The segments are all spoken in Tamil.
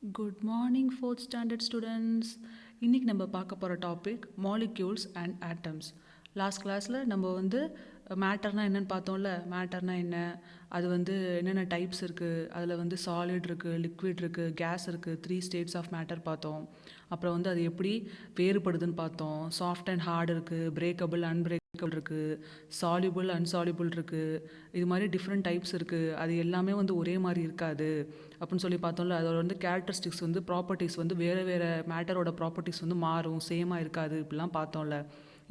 Good morning fourth standard students. இன்றைக்கி நம்ம பார்க்க போகிற topic molecules and atoms. Last கிளாஸில் நம்ம மேட்டர்னால் என்னென்னு பார்த்தோம்ல. மேட்டர்னால் என்ன, அது என்னென்ன டைப்ஸ் இருக்குது, அதில் சாலிட் இருக்குது, லிக்விட் இருக்குது, கேஸ் இருக்குது, 3 ஸ்டேட்ஸ் ஆஃப் மேட்டர் பார்த்தோம். அப்புறம் அது எப்படி வேறுபடுதுன்னு பார்த்தோம். சாஃப்ட் அண்ட் ஹார்ட் இருக்குது, பிரேக்கபிள் அன்பிரேக்கபிள் இருக்குது, சால்யூபிள் அன்சால்யூபிள் இருக்குது. இது மாதிரி டிஃப்ரெண்ட் டைப்ஸ் இருக்குது. அது எல்லாமே ஒரே மாதிரி இருக்காது அப்படின்னு சொல்லி பார்த்தோம்ல. அதோட கேரக்டரிஸ்டிக்ஸ் ப்ராப்பர்ட்டிஸ் வேறு வேறு மேட்டரோட ப்ராப்பர்ட்டிஸ் மாறும், சேமாக இருக்காது, இப்படிலாம் பார்த்தோம்ல.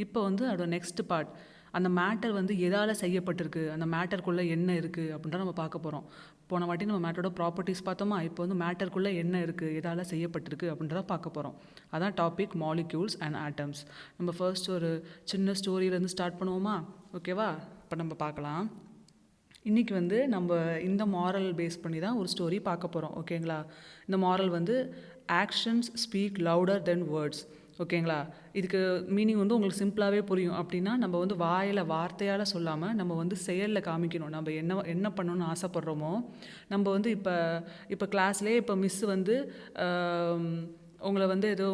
இப்போ அதோட நெக்ஸ்ட் பார்ட், அந்த மேட்டர் எதால் செய்யப்பட்டிருக்கு, அந்த மேட்டருக்குள்ளே என்ன இருக்குது அப்படின்றத நம்ம பார்க்க போகிறோம். போன வாட்டி நம்ம மேட்டரோட ப்ராப்பர்ட்டிஸ் பார்த்தோமா, இப்போ மேட்டருக்குள்ளே என்ன இருக்குது, எதால் செய்யப்பட்டிருக்கு அப்படின்றத பார்க்க போகிறோம். அதான் டாபிக் மாலிக்யூல்ஸ் அண்ட் ஆட்டம்ஸ். நம்ம ஃபர்ஸ்ட் ஒரு சின்ன ஸ்டோரியிலேருந்து ஸ்டார்ட் பண்ணுவோமா? ஓகேவா? இப்போ நம்ம பார்க்கலாம். இன்றைக்கி நம்ம இந்த மாரல் பேஸ் பண்ணி தான் ஒரு ஸ்டோரி பார்க்க போகிறோம். ஓகேங்களா? இந்த மாரல் ஆக்ஷன்ஸ் ஸ்பீக் லவுடர் தென் வேர்ட்ஸ். ஓகேங்களா? இதுக்கு மீனிங் உங்களுக்கு சிம்பிளாகவே புரியும். அப்படின்னா நம்ம வாயில் வார்த்தையால் சொல்லாமல் நம்ம செயலில் காமிக்கணும். நம்ம என்ன பண்ணணும்னு ஆசைப்பட்றோமோ. நம்ம இப்போ கிளாஸ்லேயே இப்போ மிஸ் உங்களை ஏதோ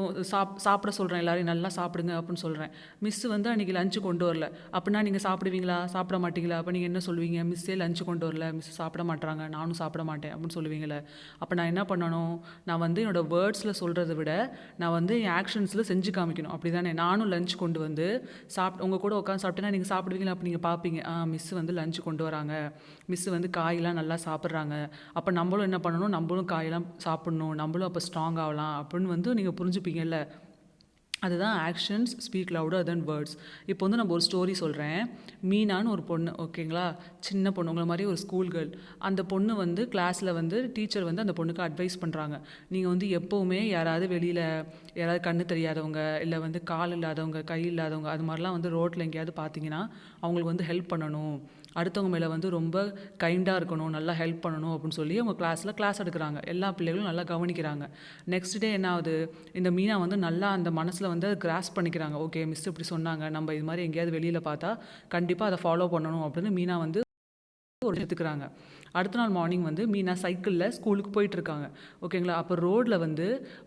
சாப்பிட சொல்கிறேன், எல்லோரையும் நல்லா சாப்பிடுங்க அப்படின்னு சொல்கிறேன். மிஸ்ஸு அன்றைக்கி லஞ்சு கொண்டு வரல அப்படின்னா நீங்கள் சாப்பிடுவீங்களா, சாப்பிட மாட்டீங்களா? அப்போ நீங்கள் என்ன சொல்லுவீங்க? மிஸ்ஸே லஞ்சு கொண்டு வரல, மிஸ் சாப்பிட மாட்டாங்க, நானும் சாப்பிட மாட்டேன் அப்படின்னு சொல்லுவீங்களே. அப்போ நான் என்ன பண்ணணும்? நான் என்னோடய வேர்ட்ஸில் சொல்கிறத விட நான் என் ஆக்ஷன்ஸில் செஞ்சு காமிக்கணும். அப்படி தானே? நானும் லஞ்ச் கொண்டு உங்கள் கூட உட்காந்து சாப்பிட்டேன்னா நீங்கள் சாப்பிடுவீங்களா? அப்போ நீங்கள் பார்ப்பீங்க, மிஸ் லஞ்சு கொண்டு வராங்க, மிஸ் காயெல்லாம் நல்லா சாப்பிட்றாங்க, அப்போ நம்மளும் என்ன பண்ணணும்? நம்மளும் காயெல்லாம் சாப்பிட்ணும், நம்மளும் அப்போ ஸ்ட்ராங் ஆகலாம் அப்படின்னு நீங்கள் புரிஞ்சுப்பீங்கல்ல. அதுதான் ஆக்ஷன்ஸ் ஸ்பீக் லவுடர் தென் வேர்ட்ஸ். இப்போ நம்ம ஒரு ஸ்டோரி சொல்கிறேன். மீனான்னு ஒரு பொண்ணு, ஓகேங்களா? சின்ன பொண்ணு, உங்களை மாதிரி ஒரு ஸ்கூல் கேர்ள். அந்த பொண்ணு கிளாஸில் டீச்சர் அந்த பொண்ணுக்கு அட்வைஸ் பண்ணுறாங்க. நீங்கள் எப்போவுமே யாராவது வெளியில் யாராவது கண்ணு தெரியாதவங்க, இல்லை கால் இல்லாதவங்க, கை இல்லாதவங்க, அது மாதிரிலாம் ரோட்டில் எங்கேயாவது பார்த்தீங்கன்னா அவங்களுக்கு ஹெல்ப் பண்ணணும், அடுத்தவங்க மேலே ரொம்ப கைண்டாக இருக்கணும், நல்லா ஹெல்ப் பண்ணணும் அப்படின்னு சொல்லி அவங்க கிளாஸ் எடுக்கிறாங்க. எல்லா பிள்ளைகளும் நல்லா கவனிக்கிறாங்க. நெக்ஸ்ட் டே என்ன ஆகுது? இந்த மீனா நல்லா அந்த மனசில் கிராஸ் பண்ணிக்கிறாங்க. ஓகே, மிஸ் இப்படி சொன்னாங்க, நம்ம இது மாதிரி எங்கேயாவது வெளியில் பார்த்தா கண்டிப்பாக அதை ஃபாலோ பண்ணணும் அப்படின்னு மீனா எடுத்துக்கிறாங்க. அடுத்த நாள் மார்னிங் மீனா சைக்கிளில் ஸ்கூலுக்கு போயிட்டுருக்காங்க. ஓகேங்களா? அப்போ ரோடில்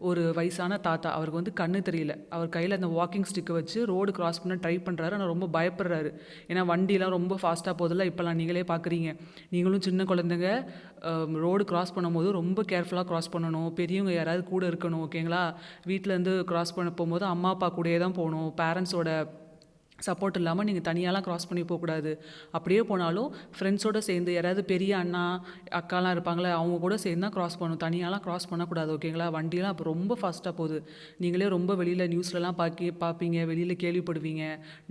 ஒரு வயசான தாத்தா, அவருக்கு கண்ணு தெரியல, அவர் கையில் அந்த வாக்கிங் ஸ்டிக்கை வச்சு ரோடு கிராஸ் பண்ண ட்ரை பண்ணுறாரு. ஆனால் ரொம்ப பயப்படுறாரு. ஏன்னா வண்டிலாம் ரொம்ப ஃபாஸ்ட்டாக போதில்ல. இப்போலாம் நீங்களே பார்க்குறீங்க, நீங்களும் சின்ன குழந்தைங்க ரோடு கிராஸ் பண்ணும்போது ரொம்ப கேர்ஃபுல்லாக கிராஸ் பண்ணணும். பெரியவங்க யாராவது கூட இருக்கணும். ஓகேங்களா? வீட்டிலேருந்து கிராஸ் பண்ண போகும்போது அம்மா அப்பா கூடயே தான் போகணும். பேரண்ட்ஸோட சப்போர்ட் இல்லாமல் நீங்கள் தனியாலாம் க்ராஸ் பண்ணி போகக்கூடாது. அப்படியே போனாலும் ஃப்ரெண்ட்ஸோடு சேர்ந்து யாராவது பெரிய அண்ணா அக்காலாம் இருப்பாங்களே, அவங்க கூட சேர்ந்து தான் க்ராஸ் பண்ணணும். தனியாலாம் க்ராஸ் பண்ணக்கூடாது. ஓகேங்களா? வண்டியெலாம் அப்போ ரொம்ப ஃபாஸ்ட்டாக போகுது. நீங்களே ரொம்ப வெளியில் நியூஸ்லலாம் பார்ப்பீங்க, வெளியில் கேள்விப்படுவீங்க,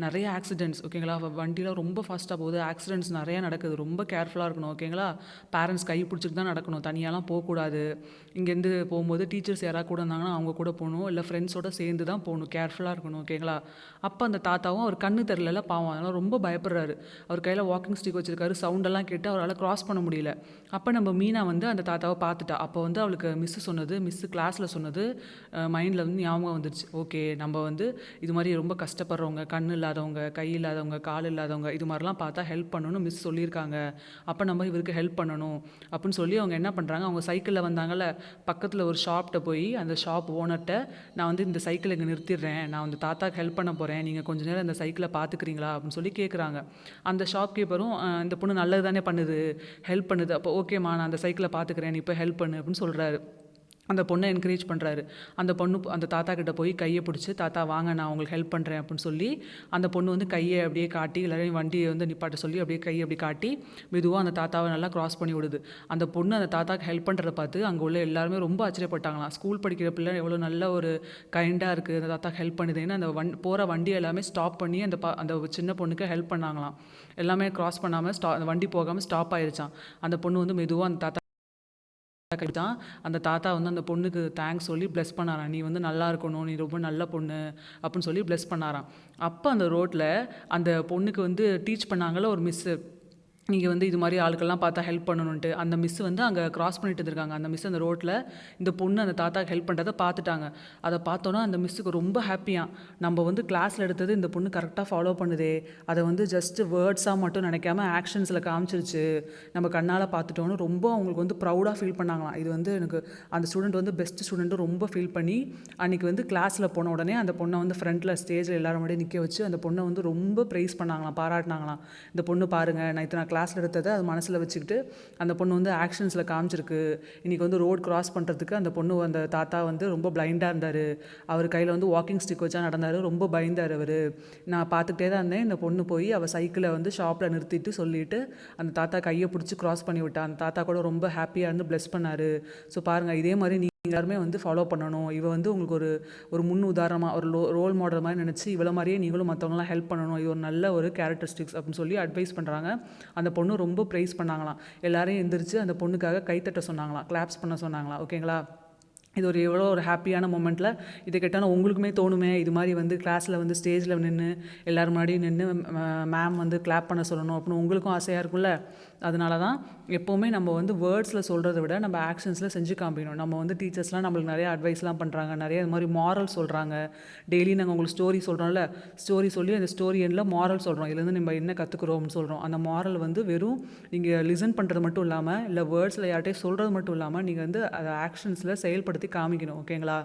நிறைய ஆக்சிடென்ட்ஸ். ஓகேங்களா? வண்டியெலாம் ரொம்ப ஃபாஸ்ட்டாக போகுது, ஆக்சிடென்ட்ஸ் நிறையா நடக்குது. ரொம்ப கேர்ஃபுல்லாக இருக்கணும். ஓகேங்களா? பேரண்ட்ஸ் கை பிடிச்சிட்டு தான் நடக்கணும், தனியாலாம் போகக்கூடாது. இங்கேருந்து போகும்போது டீச்சர்ஸ் யாராவது கூட இருந்தாங்கன்னா அவங்க கூட போகணும், இல்லை ஃப்ரெண்ட்ஸோடு சேர்ந்து தான் போகணும். கேர்ஃபுல்லாக இருக்கணும். ஓகேங்களா? அப்போ அந்த தாத்தாவும் அவர் கண்ணு தெரில, பாவம், அதனால் ரொம்ப பயப்படுறாரு. அவர் கையில் வாக்கிங் ஸ்டிக் வச்சுருக்காரு. சவுண்டெல்லாம் கேட்டு அவரால் க்ராஸ் பண்ண முடியல. அப்போ நம்ம மீனா அந்த தாத்தாவை பார்த்துட்டா. அப்போ அவளுக்கு மிஸ்ஸு கிளாஸில் சொன்னது மைண்டில் ஞாபகம் வந்துடுச்சு. ஓகே, நம்ம இது மாதிரி ரொம்ப கஷ்டப்படுறவங்க, கண் இல்லாதவங்க, கை இல்லாதவங்க, கால் இல்லாதவங்க, இது மாதிரிலாம் பார்த்தா ஹெல்ப் பண்ணணும்னு மிஸ் சொல்லியிருக்காங்க. அப்போ நம்ம இவருக்கு ஹெல்ப் பண்ணணும் அப்படின்னு சொல்லி அவங்க என்ன பண்ணுறாங்க, அவங்க சைக்கிளில் வந்தாங்கல்ல, பக்கத்தில் ஒரு ஷாப்கிட்ட போய் அந்த ஷாப் ஓனர்கிட்ட, நான் இந்த சைக்கிளை இங்கே நிறுத்திடுறேன், நான் தாத்தாக்கு ஹெல்ப் பண்ண போகிறேன், நீங்கள் கொஞ்சம் நேரம் இந்த சைக்கிளை பார்த்துக்கிறீங்களா அப்படின்னு சொல்லி கேட்குறாங்க. அந்த ஷாப்கீப்பரும் இந்த பொண்ணு நல்லது தானே பண்ணுது, ஹெல்ப் பண்ணுது, அப்போ ஓகேம்மா நான் அந்த சைக்கிளை பார்த்துக்கிறேன், நீ இப்போ ஹெல்ப் பண்ணு அப்படின்னு சொல்கிறாரு. அந்த பொண்ணை என்கரேஜ் பண்ணுறாரு. அந்த பொண்ணு அந்த தாத்தா கிட்ட போய் கையை பிடிச்சி, தாத்தா வாங்க நான் உங்களுக்கு ஹெல்ப் பண்ணுறேன் அப்படின்னு சொல்லி அந்த பொண்ணு கையை அப்படியே காட்டி, எல்லாரையும் வண்டியை நிப்பாட்ட சொல்லி அப்படியே கையை அப்படி காட்டி மெதுவாக அந்த தாத்தாவை நல்லா கிராஸ் பண்ணி விடுது. அந்த பொண்ணு அந்த தாத்தாக்கு ஹெல்ப் பண்ணுறத பார்த்து அங்கே உள்ள எல்லாருமே ரொம்ப ஆச்சரியப்பட்டாங்களாம். ஸ்கூல் படிக்கிற பிள்ளை எவ்வளோ நல்ல ஒரு கைண்டாக இருக்குது, அந்த தாத்தாக்கு ஹெல்ப் பண்ணுதுன்னு அந்த போகிற வண்டி எல்லாமே ஸ்டாப் பண்ணி அந்த சின்ன பொண்ணுக்கு ஹெல்ப் பண்ணாங்களாம். எல்லாமே கிராஸ் பண்ணாமல் அந்த வண்டி போகாமல் ஸ்டாப் ஆயிடுச்சான். அந்த பொண்ணு மெதுவாக அந்த தாத்தா தான் அந்த தாத்தா அந்த பொண்ணுக்கு தேங்க்ஸ் சொல்லி ப்ளஸ் பண்ணாராம். நீ நல்லா இருக்கணும், நீ ரொம்ப நல்ல பொண்ணு அப்படின்னு சொல்லி ப்ளஸ் பண்ணாராம். அப்போ அந்த ரோட்டில் அந்த பொண்ணுக்கு டீச் பண்ணாங்கள்ல ஒரு மிஸ்ஸு, நீங்க வந்து இது மாரி ஆளுக்கெல்லாம் பார்த்தா ஹெல்ப் பண்ணணுன்ட்டு. அந்த மிஸ் வந்து அங்க கிராஸ் பண்ணிட்டு இருந்திருக்காங்க. அந்த மிஸ் அந்த ரோட்ல இந்த பொண்ணு அந்த தாத்தாக்கு ஹெல்ப் பண்றத பார்த்துட்டாங்க. அத பார்த்தோனே அந்த மிஸ்ஸுக்கு ரொம்ப ஹேப்பியாம். நம்ம வந்து கிளாஸ்ல எடுத்தது இந்த பொண்ணு கரெக்ட்டா ஃபாலோ பண்ணுதே! அத வந்து ஜஸ்ட் வேர்ட்ஸா மட்டும் நினைக்காம ஆக்ஷன்ஸ்ல காமிச்சிருச்சு. நம்ம கண்ணால பார்த்துட்டோன்னு ரொம்ப அவங்களுக்கு வந்து ப்ரவுடா ஃபீல் பண்ணாங்களாம். இது வந்து எனக்கு அந்த ஸ்டூடண்ட் வந்து பெஸ்ட் ஸ்டூடண்ட்டு ரொம்ப ஃபீல் பண்ணி, அன்னைக்கு வந்து கிளாஸ்ல போன உடனே அந்த பொண்ண வந்து ஃப்ரண்ட்ல ஸ்டேஜ்ல எல்லாரும் முன்னாடியும் நிக்க வச்சு, அந்த பொண்ண வந்து ரொம்ப பிரைஸ் பண்ணாங்களாம், பாராட்டுனாங்களாம். இந்த பொண்ணு பாருங்க, நான் கிளாஸ்ல எடுத்ததை அது மனசில் வச்சுக்கிட்டு அந்த பொண்ணு வந்து ஆக்ஷன்ஸில் காமிச்சிருக்கு. இன்றைக்கி வந்து ரோட் கிராஸ் பண்ணுறதுக்கு அந்த பொண்ணு அந்த தாத்தா வந்து ரொம்ப பிளைண்டாக இருந்தார். அவர் கையில் வந்து வாக்கிங் ஸ்டிக் வச்சா நடந்தார். ரொம்ப பயந்தார் அவர். நான் பார்த்துக்கிட்டே தான் இருந்தேன். இந்த பொண்ணு போய் அவள் சைக்கிளை வந்து ஷாப்பில் நிறுத்திட்டு சொல்லிவிட்டு அந்த தாத்தா கையை பிடிச்சி கிராஸ் பண்ணி விட்டா. அந்த தாத்தா கூட ரொம்ப ஹாப்பியாக இருந்து ப்ளெஸ் பண்ணார். ஸோ பாருங்கள், இதே மாதிரி நீங்கள் எல்லாருமே வந்து ஃபாலோ பண்ணணும். இவ வந்து உங்களுக்கு ஒரு ஒரு முன் உதாரணமாக ஒரு ரோல் மாடல் மாதிரி நினச்சி இவ்வளோ மாதிரியே நீங்களும் மற்றவங்களாம் ஹெல்ப் பண்ணணும். இது ஒரு நல்ல ஒரு கேரக்டரிஸ்டிக்ஸ் அப்படின்னு சொல்லி அட்வைஸ் பண்ணுறாங்க. அந்த பொண்ணு ரொம்ப ப்ரைஸ் பண்ணாங்களாம். எல்லாரையும் எந்திரிச்சு அந்த பொண்ணுக்காக கைத்தட்ட சொன்னாங்களாம், கிளாப்ஸ் பண்ண சொன்னாங்களாம். ஓகேங்களா? இது ஒரு எவ்வளோ ஒரு ஹாப்பியான மொமெண்ட்டில் இதை கேட்டால் உங்களுக்குமே தோணுமே, இது மாதிரி வந்து கிளாஸில் வந்து ஸ்டேஜில் நின்று எல்லோரும் முன்னாடியும் நின்று மேம் வந்து கிளாப் பண்ண சொல்லணும் அப்படின்னு உங்களுக்கும் ஆசையாக இருக்கும்ல. அதனால தான் எப்போவுமே நம்ம வந்து வேர்ட்ஸில் சொல்கிறத விட நம்ம ஆக்ஷன்ஸில் செஞ்சு காமிக்கணும். நம்ம வந்து டீச்சர்ஸ்லாம் நம்மளுக்கு நிறைய அட்வைஸ்லாம் பண்ணுறாங்க, நிறைய இது மாதிரி மாரல் சொல்கிறாங்க. டெய்லி நாங்கள் உங்களுக்கு ஸ்டோரி சொல்கிறோம்ல, ஸ்டோரி சொல்லி அந்த ஸ்டோரி எண்டில் மாரல் சொல்கிறோம். இதுலேருந்து நம்ம என்ன கற்றுக்குறோம்னு சொல்கிறோம். அந்த மாரல் வந்து வெறும் நீங்கள் லிசன் பண்ணுறது மட்டும் இல்லாமல், இல்லை வேர்ட்ஸில் யார்கிட்டையும் சொல்கிறது மட்டும் இல்லாமல், நீங்கள் வந்து அதை ஆக்ஷன்ஸில் செயல்படுத்தி காமிக்கணும். ஓகேங்களா?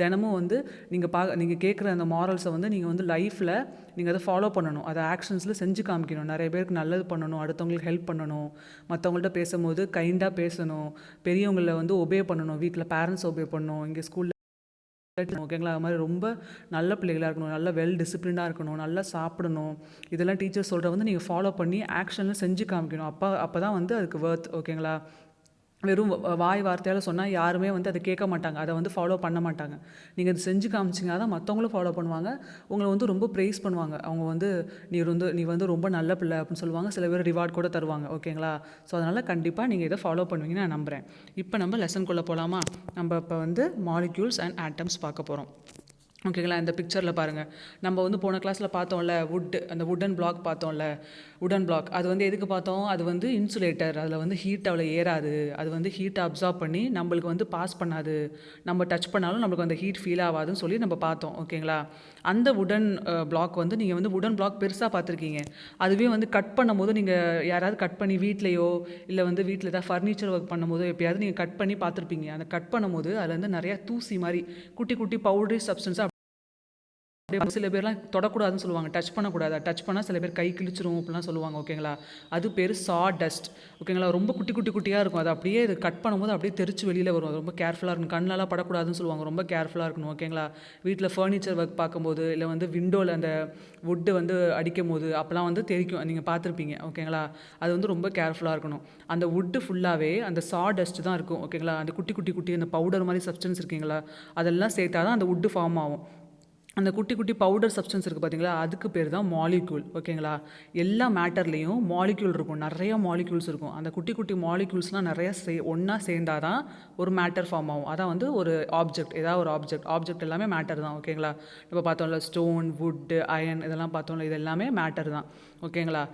தினமும் வந்து நீங்கள் கேட்குற அந்த மாரல்ஸை வந்து நீங்கள் வந்து லைஃப்பில் நீங்கள் அதை ஃபாலோ பண்ணணும். அதை ஆக்ஷன்ஸில் செஞ்சு காமிக்கணும். நிறைய பேருக்கு நல்லது பண்ணணும், அடுத்தவங்களுக்கு ஹெல்ப் பண்ணணும், மற்றவங்கள்ட்ட பேசும்போது கைண்டாக பேசணும், பெரியவங்களை வந்து ஒபே பண்ணணும், வீட்டில் பேரண்ட்ஸ் ஒபே பண்ணணும், இங்கே ஸ்கூலில். ஓகேங்களா? அது மாதிரி ரொம்ப நல்ல பிள்ளைகளாக இருக்கணும், நல்ல வெல் டிசிப்ளினாக இருக்கணும், நல்லா சாப்பிடணும். இதெல்லாம் டீச்சர்ஸ் சொல்கிற வந்து நீங்கள் ஃபாலோ பண்ணி ஆக்ஷனில் செஞ்சு காமிக்கணும். அப்போ தான் வந்து அதுக்கு ஒர்த். ஓகேங்களா? வெறும் வாய் வார்த்தையால் சொன்னால் யாருமே வந்து அதை கேட்க மாட்டாங்க, அதை வந்து ஃபாலோ பண்ண மாட்டாங்க. நீங்கள் அது செஞ்சு காமிச்சிங்கன்னா தான் மற்றவங்களும் ஃபாலோ பண்ணுவாங்க, உங்களை வந்து ரொம்ப ப்ரைஸ் பண்ணுவாங்க. அவங்க வந்து நீ வந்து ரொம்ப நல்ல பிள்ளை அப்படின்னு சொல்லுவாங்க. சில பேர் ரிவார்ட் கூட தருவாங்க. ஓகேங்களா? ஸோ அதனால் கண்டிப்பாக நீங்கள் இதை ஃபாலோ பண்ணுவீங்கன்னு நான் நம்புகிறேன். இப்போ நம்ம லெசன்குள்ளே போகலாமா? நம்ம இப்போ வந்து மாலிக்யூல்ஸ் அண்ட் ஆட்டம்ஸ் பார்க்க போகிறோம். ஓகேங்களா? இந்த பிக்சரில் பாருங்கள், நம்ம வந்து போன கிளாஸில் பார்த்தோம்ல, அந்த வுட்டன் பிளாக் பார்த்தோம்ல. வுடன் பிளாக் அது வந்து எதுக்கு பார்த்தோம்? அது வந்து இன்சுலேட்டர். அதில் வந்து ஹீட் அவ்வளோ ஏறாது. அது வந்து ஹீட்டை அப்சார்ப் பண்ணி நம்மளுக்கு வந்து பாஸ் பண்ணாது. நம்ம டச் பண்ணாலும் நம்மளுக்கு அந்த ஹீட் ஃபீல் ஆகாதுன்னு சொல்லி நம்ம பார்த்தோம். ஓகேங்களா? அந்த வுடன் பிளாக் வந்து நீங்கள் வந்து வுடன் பிளாக் பெருசாக பார்த்துருக்கீங்க. அதுவே வந்து கட் பண்ணும்போது நீங்கள் யாராவது கட் பண்ணி வீட்லேயோ இல்லை வந்து வீட்டில் ஏதாவது ஃபர்னிச்சர் ஒர்க் பண்ணும்போது எப்பயாவது நீங்கள் கட் பண்ணி பார்த்துருப்பீங்க. அந்த கட் பண்ணும்போது அதில் வந்து நிறையா தூசி மாதிரி குட்டி குட்டி பவுடரி சப்ஸ்டன்ஸாக அப்படியே சில பேர்லாம் தொடக்கூடாதுன்னு சொல்லுவாங்க, டச் பண்ணக்கூடாது. டச் பண்ணால் சில பேர் கை கிழிச்சிரும் அப்படிலாம் சொல்லுவாங்க. ஓகேங்களா? அது பேர் சா டஸ்ட். ஓகேங்களா? ரொம்ப குட்டி குட்டி குட்டியாக இருக்கும். அது அப்படியே இது கட் பண்ணும்போது அப்படியே தெரிச்சு வெளியில் வரும். அது ரொம்ப கேர்ஃபுல்லாக இருக்கணும். கண்ணெல்லாம் படக்கூடாதுன்னு சொல்லுவாங்க. ரொம்ப கேர்ஃபுல்லாக இருக்கணும். ஓகேங்களா? வீட்டில் ஃபர்னிச்சர் ஒர்க் பார்க்கும்போது இல்லை வந்து விண்டோவில் அந்த வுட்டு வந்து அடிக்கும் போது அப்போலாம் வந்து தெரிக்கும், நீங்கள் பார்த்துருப்பீங்க. ஓகேங்களா? அது வந்து ரொம்ப கேர்ஃபுல்லாக இருக்கணும். அந்த வுட்டு ஃபுல்லாகவே அந்த சா டஸ்ட் தான் இருக்கும். ஓகேங்களா? அந்த குட்டி குட்டி குட்டி அந்த பவுடர் மாதிரி சப்ஸ்டன்ஸ் இருக்கீங்களா, அதெல்லாம் சேர்த்தா தான் அந்த வுட்டு ஃபார்ம் ஆகும். அந்த குட்டி குட்டி பவுடர் சப்ஸ்டன்ஸ் இருக்குது பார்த்தீங்களா, அதுக்கு பேர் தான் மாலிக்யூல். ஓகேங்களா? எல்லா மேட்டர்லேயும் மாலிக்யூல் இருக்கும், நிறைய மாலிக்யூல்ஸ் இருக்கும். அந்த குட்டி குட்டி மாலிக்யூல்ஸ்லாம் நிறைய ஒன்றா சேர்ந்தால் தான் ஒரு மேட்டர் ஃபார்ம் ஆகும். அதான் வந்து ஒரு ஆப்ஜெக்ட், ஏதாவது ஒரு ஆப்ஜெக்ட் எல்லாமே மேட்டர் தான். ஓகேங்களா? இப்போ பார்த்தோம்ல ஸ்டோன், வுட்டு, அயன் இதெல்லாம் பார்த்தோம்ல, இது எல்லாமே மேட்டர் தான். ஓகேங்களா?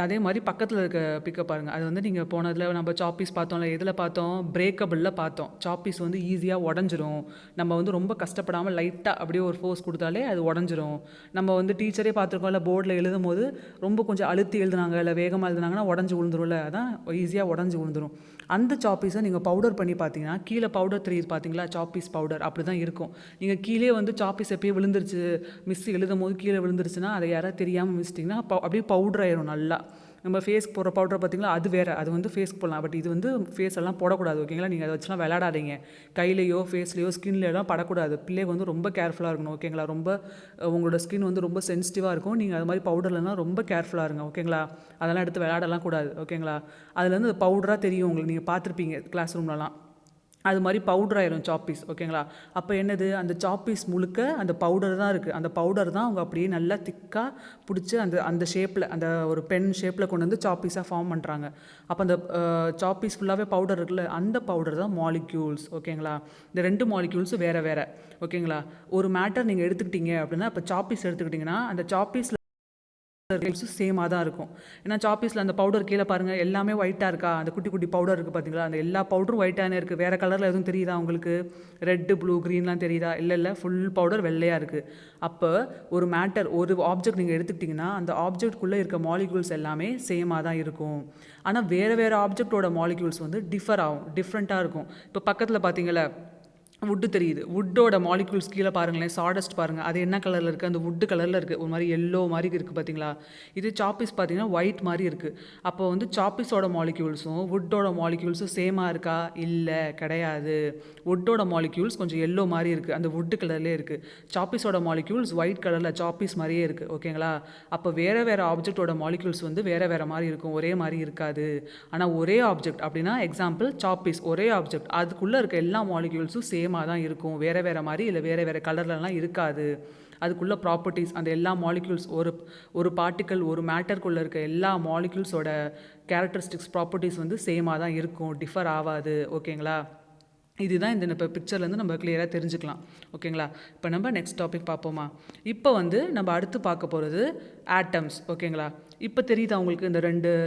அதே மாதிரி பக்கத்தில் இருக்க பிக்கப் பாருங்கள். அது வந்து நீங்கள் போனதில் நம்ம சாப்பீஸ் பார்த்தோம்ல, எதில் பார்த்தோம்? பிரேக்கபிளில் பார்த்தோம். சாப்பீஸ் வந்து ஈஸியாக உடஞ்சிரும். நம்ம வந்து ரொம்ப கஷ்டப்படாமல் லைட்டாக அப்படியே ஒரு ஃபோர்ஸ் கொடுத்தாலே அது உடஞ்சிரும். நம்ம வந்து டீச்சரே பார்த்துருக்கோம்ல, போர்டில் எழுதும் போது ரொம்ப கொஞ்சம் அழுத்தி எழுதுனாங்க இல்லை வேகமாக எழுதுனாங்கன்னா உடஞ்சி விழுந்துரும்ல, அதான் ஈஸியாக உடஞ்சி விழுந்துரும். அந்த சாப்பீஸை நீங்கள் பவுடர் பண்ணி பார்த்தீங்கன்னா கீழே பவுடர் தெரியுது பார்த்தீங்களா, சாப்பீஸ் பவுடர் அப்படி தான் இருக்கும். நீங்கள் கீழே வந்து சாப்பீஸ் எப்பயும் விழுந்துருச்சு, மிஸ் எழுதும் போது கீழே விழுந்துருச்சுன்னா அதை யாராவது தெரியாமல் மிஸ்ட்டிங்கன்னா அப்படியே பவுடர் ஆயிரும் நல்லா. நம்ம ஃபேஸ்க்கு போடுற பவுடர் பார்த்திங்களா, அது வேறு, அது வந்து ஃபேஸ்க்கு போடலாம். பட் இது வந்து ஃபேஸ் எல்லாம் போடக்கூடாது. ஓகேங்களா? நீங்கள் அதை வச்சுலாம் விளையாடாதீங்க. கையிலையோ ஃபேஸ்லையோ ஸ்கின்லையெல்லாம் படக்கூடாது. பிள்ளைங்க வந்து ரொம்ப கேர்ஃபுல்லாக இருக்கணும். ஓகேங்களா? ரொம்ப உங்களோட ஸ்கின் வந்து ரொம்ப சென்சிட்டிவாக இருக்கும். நீங்கள் அது மாதிரி பவுடர்லாம் ரொம்ப கேர்ஃபுல்லாக இருங்க. ஓகேங்களா? அதெல்லாம் எடுத்து விளையாடலாம் கூடாது. ஓகேங்களா? அதுலேருந்து பவுடராக தெரியும் உங்களுக்கு, நீங்கள் பார்த்துருப்பீங்க கிளாஸ் ரூம்லலாம். அது மாதிரி பவுடர் ஆயிரும் சாப்பீஸ். ஓகேங்களா? அப்போ என்னது, அந்த சாப்பீஸ் முழுக்க அந்த பவுடர் தான் இருக்குது. அந்த பவுடர் தான் அவங்க அப்படியே நல்லா திக்காக பிடிச்சி அந்த ஷேப்பில், அந்த ஒரு பென் ஷேப்பில் கொண்டு வந்து சாப்பீஸாக ஃபார்ம் பண்ணுறாங்க. அப்போ அந்த சாப்பீஸ் ஃபுல்லாகவே பவுடர் இருக்குல்ல, அந்த பவுடர் தான் மாலிக்யூல்ஸ். ஓகேங்களா? இந்த 2 மாலிக்யூல்ஸும் வேறு வேறு. ஓகேங்களா? ஒரு மேட்டர் நீங்கள் எடுத்துக்கிட்டீங்க அப்படின்னா, இப்போ சாப்பீஸ் எடுத்துக்கிட்டிங்கன்னா அந்த சாப்பீஸில் சேமாக தான் இருக்கும். ஏன்னா சாப்பீஸில் அந்த பவுடர் கீழே பாருங்கள் எல்லாமே ஒயிட்டாக இருக்கா, அந்த குட்டி குட்டி பவுடர் இருக்குது பார்த்தீங்களா, அந்த எல்லா பவுடரும் ஒயிட்டானே இருக்குது. வேறு கலரில் எதுவும் தெரியுதா உங்களுக்கு? ரெட்டு ப்ளூ க்ரீன்லாம் தெரியுதா? இல்லை ஃபுல் பவுடர் வெள்ளையாக இருக்குது. அப்போ ஒரு மேட்டர், ஒரு ஆப்ஜெக்ட் நீங்கள் எடுத்துக்கிட்டிங்கன்னா அந்த ஆப்ஜெக்ட்குள்ளே இருக்க மாலிக்யூல்ஸ் எல்லாமே சேமாக தான் இருக்கும். ஆனால் வேறு ஆப்ஜெக்டோட மாலிக்யூல்ஸ் வந்து டிஃப்ரெண்ட்டாக இருக்கும். இப்போ பக்கத்தில் பார்த்தீங்களா வுட்டு தெரியுது. வுட்டோட மாலிக்யூல்ஸ் கீழே பாருங்களேன், சாடஸ்ட் பாருங்கள், அது என்ன கலரில் இருக்குது? அந்த வுட்டு கலரில் இருக்குது, ஒரு மாதிரி எல்லோ மாதிரி இருக்குது பார்த்தீங்களா. இது சாப்பீஸ் பார்த்தீங்கன்னா ஒயிட் மாதிரி இருக்குது. அப்போ வந்து சாப்பீஸோட மாலிக்யூல்ஸும் வுட்டோட மாலிக்யூல்ஸும் சேமாக இருக்கா? இல்லை, கிடையாது. வுட்டோட மாலிக்யூல்ஸ் கொஞ்சம் எல்லோ மாதிரி இருக்குது, அந்த வுட்டு கலர்லேயே இருக்குது. சாப்பீஸோட மாலிக்யூல்ஸ் ஒயிட் கலரில் சாப்பீஸ் மாதிரியே இருக்குது. ஓகேங்களா. அப்போ வேறு ஆப்ஜெக்டோட மாலிக்யூல்ஸ் வந்து வேறு மாதிரி இருக்கும், ஒரே மாதிரி இருக்காது. ஆனால் ஒரே ஆப்ஜெக்ட் அப்படின்னா எக்ஸாம்பிள் சாப்பீஸ், ஒரே ஆப்ஜெக்ட், அதுக்குள்ளே இருக்க எல்லா மாலிக்யூல்ஸும் சேமாக தான் இருக்கும். வேறு மாதிரி இல்லை வேறு கலர்லலாம் இருக்காது. அதுக்குள்ள ப்ராப்பர்ட்டிஸ், அந்த எல்லா மாலிக்யூல்ஸ், ஒரு பார்ட்டிக்கல், ஒரு மேட்டருக்குள்ளே இருக்க எல்லா மாலிக்யூல்ஸோட கேரக்டரிஸ்டிக்ஸ், ப்ராப்பர்ட்டிஸ் வந்து சேமாக தான் இருக்கும், டிஃபர் ஆகாது. ஓகேங்களா. இதுதான் இந்த இப்போ பிக்சர்லேருந்து நம்ம கிளியராக தெரிஞ்சுக்கலாம். ஓகேங்களா. இப்போ நம்ம நெக்ஸ்ட் டாபிக் பார்ப்போமா. இப்போ வந்து நம்ம அடுத்து பார்க்க போகிறது ஆட்டம்ஸ். ஓகேங்களா. இப்போ தெரியுதா உங்களுக்கு இந்த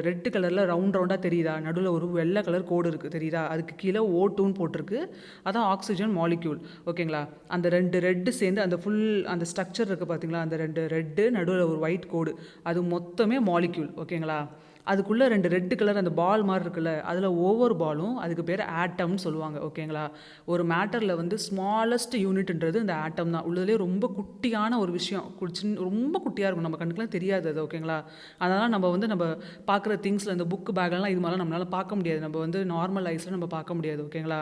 ரெட்டு கலரில் ரவுண்டாக தெரியுதா? நடுவில் ஒரு வெள்ளை கலர் கோடு இருக்குது தெரியுதா? அதுக்கு கீழே O2ன்னு போட்டிருக்கு, அதான் ஆக்சிஜன் மாலிக்யூல். ஓகேங்களா. அந்த ரெட்டு சேர்ந்து அந்த அந்த ஸ்ட்ரக்சர் இருக்குது பார்த்தீங்களா, அந்த ரெட்டு நடுவில் ஒரு ஒயிட் கோடு, அது மொத்தமே மாலிக்யூல். ஓகேங்களா. அதுக்குள்ளே ரெட்டு கலர் அந்த பால் மாதிரி இருக்குல்ல, அதில் ஒவ்வொரு பாலும் அதுக்கு பேர் ஆட்டம்னு சொல்லுவாங்க. ஓகேங்களா. ஒரு மேட்டரில் வந்து ஸ்மாலஸ்ட் யூனிட்ன்றது இந்த ஆட்டம் தான். உள்ளதுலேயே ரொம்ப குட்டியான ஒரு விஷயம், ரொம்ப குட்டியாக இருக்கும், நம்ம கண்ணுக்குலாம் தெரியாது அது. ஓகேங்களா. அதனால் நம்ம பார்க்குற திங்ஸில் இந்த புக்கு பேக்லாம் இது மாதிரிலாம் நம்மளால் பார்க்க முடியாது, நம்ம வந்து நார்மல் ஐஸில் நம்ம பார்க்க முடியாது. ஓகேங்களா.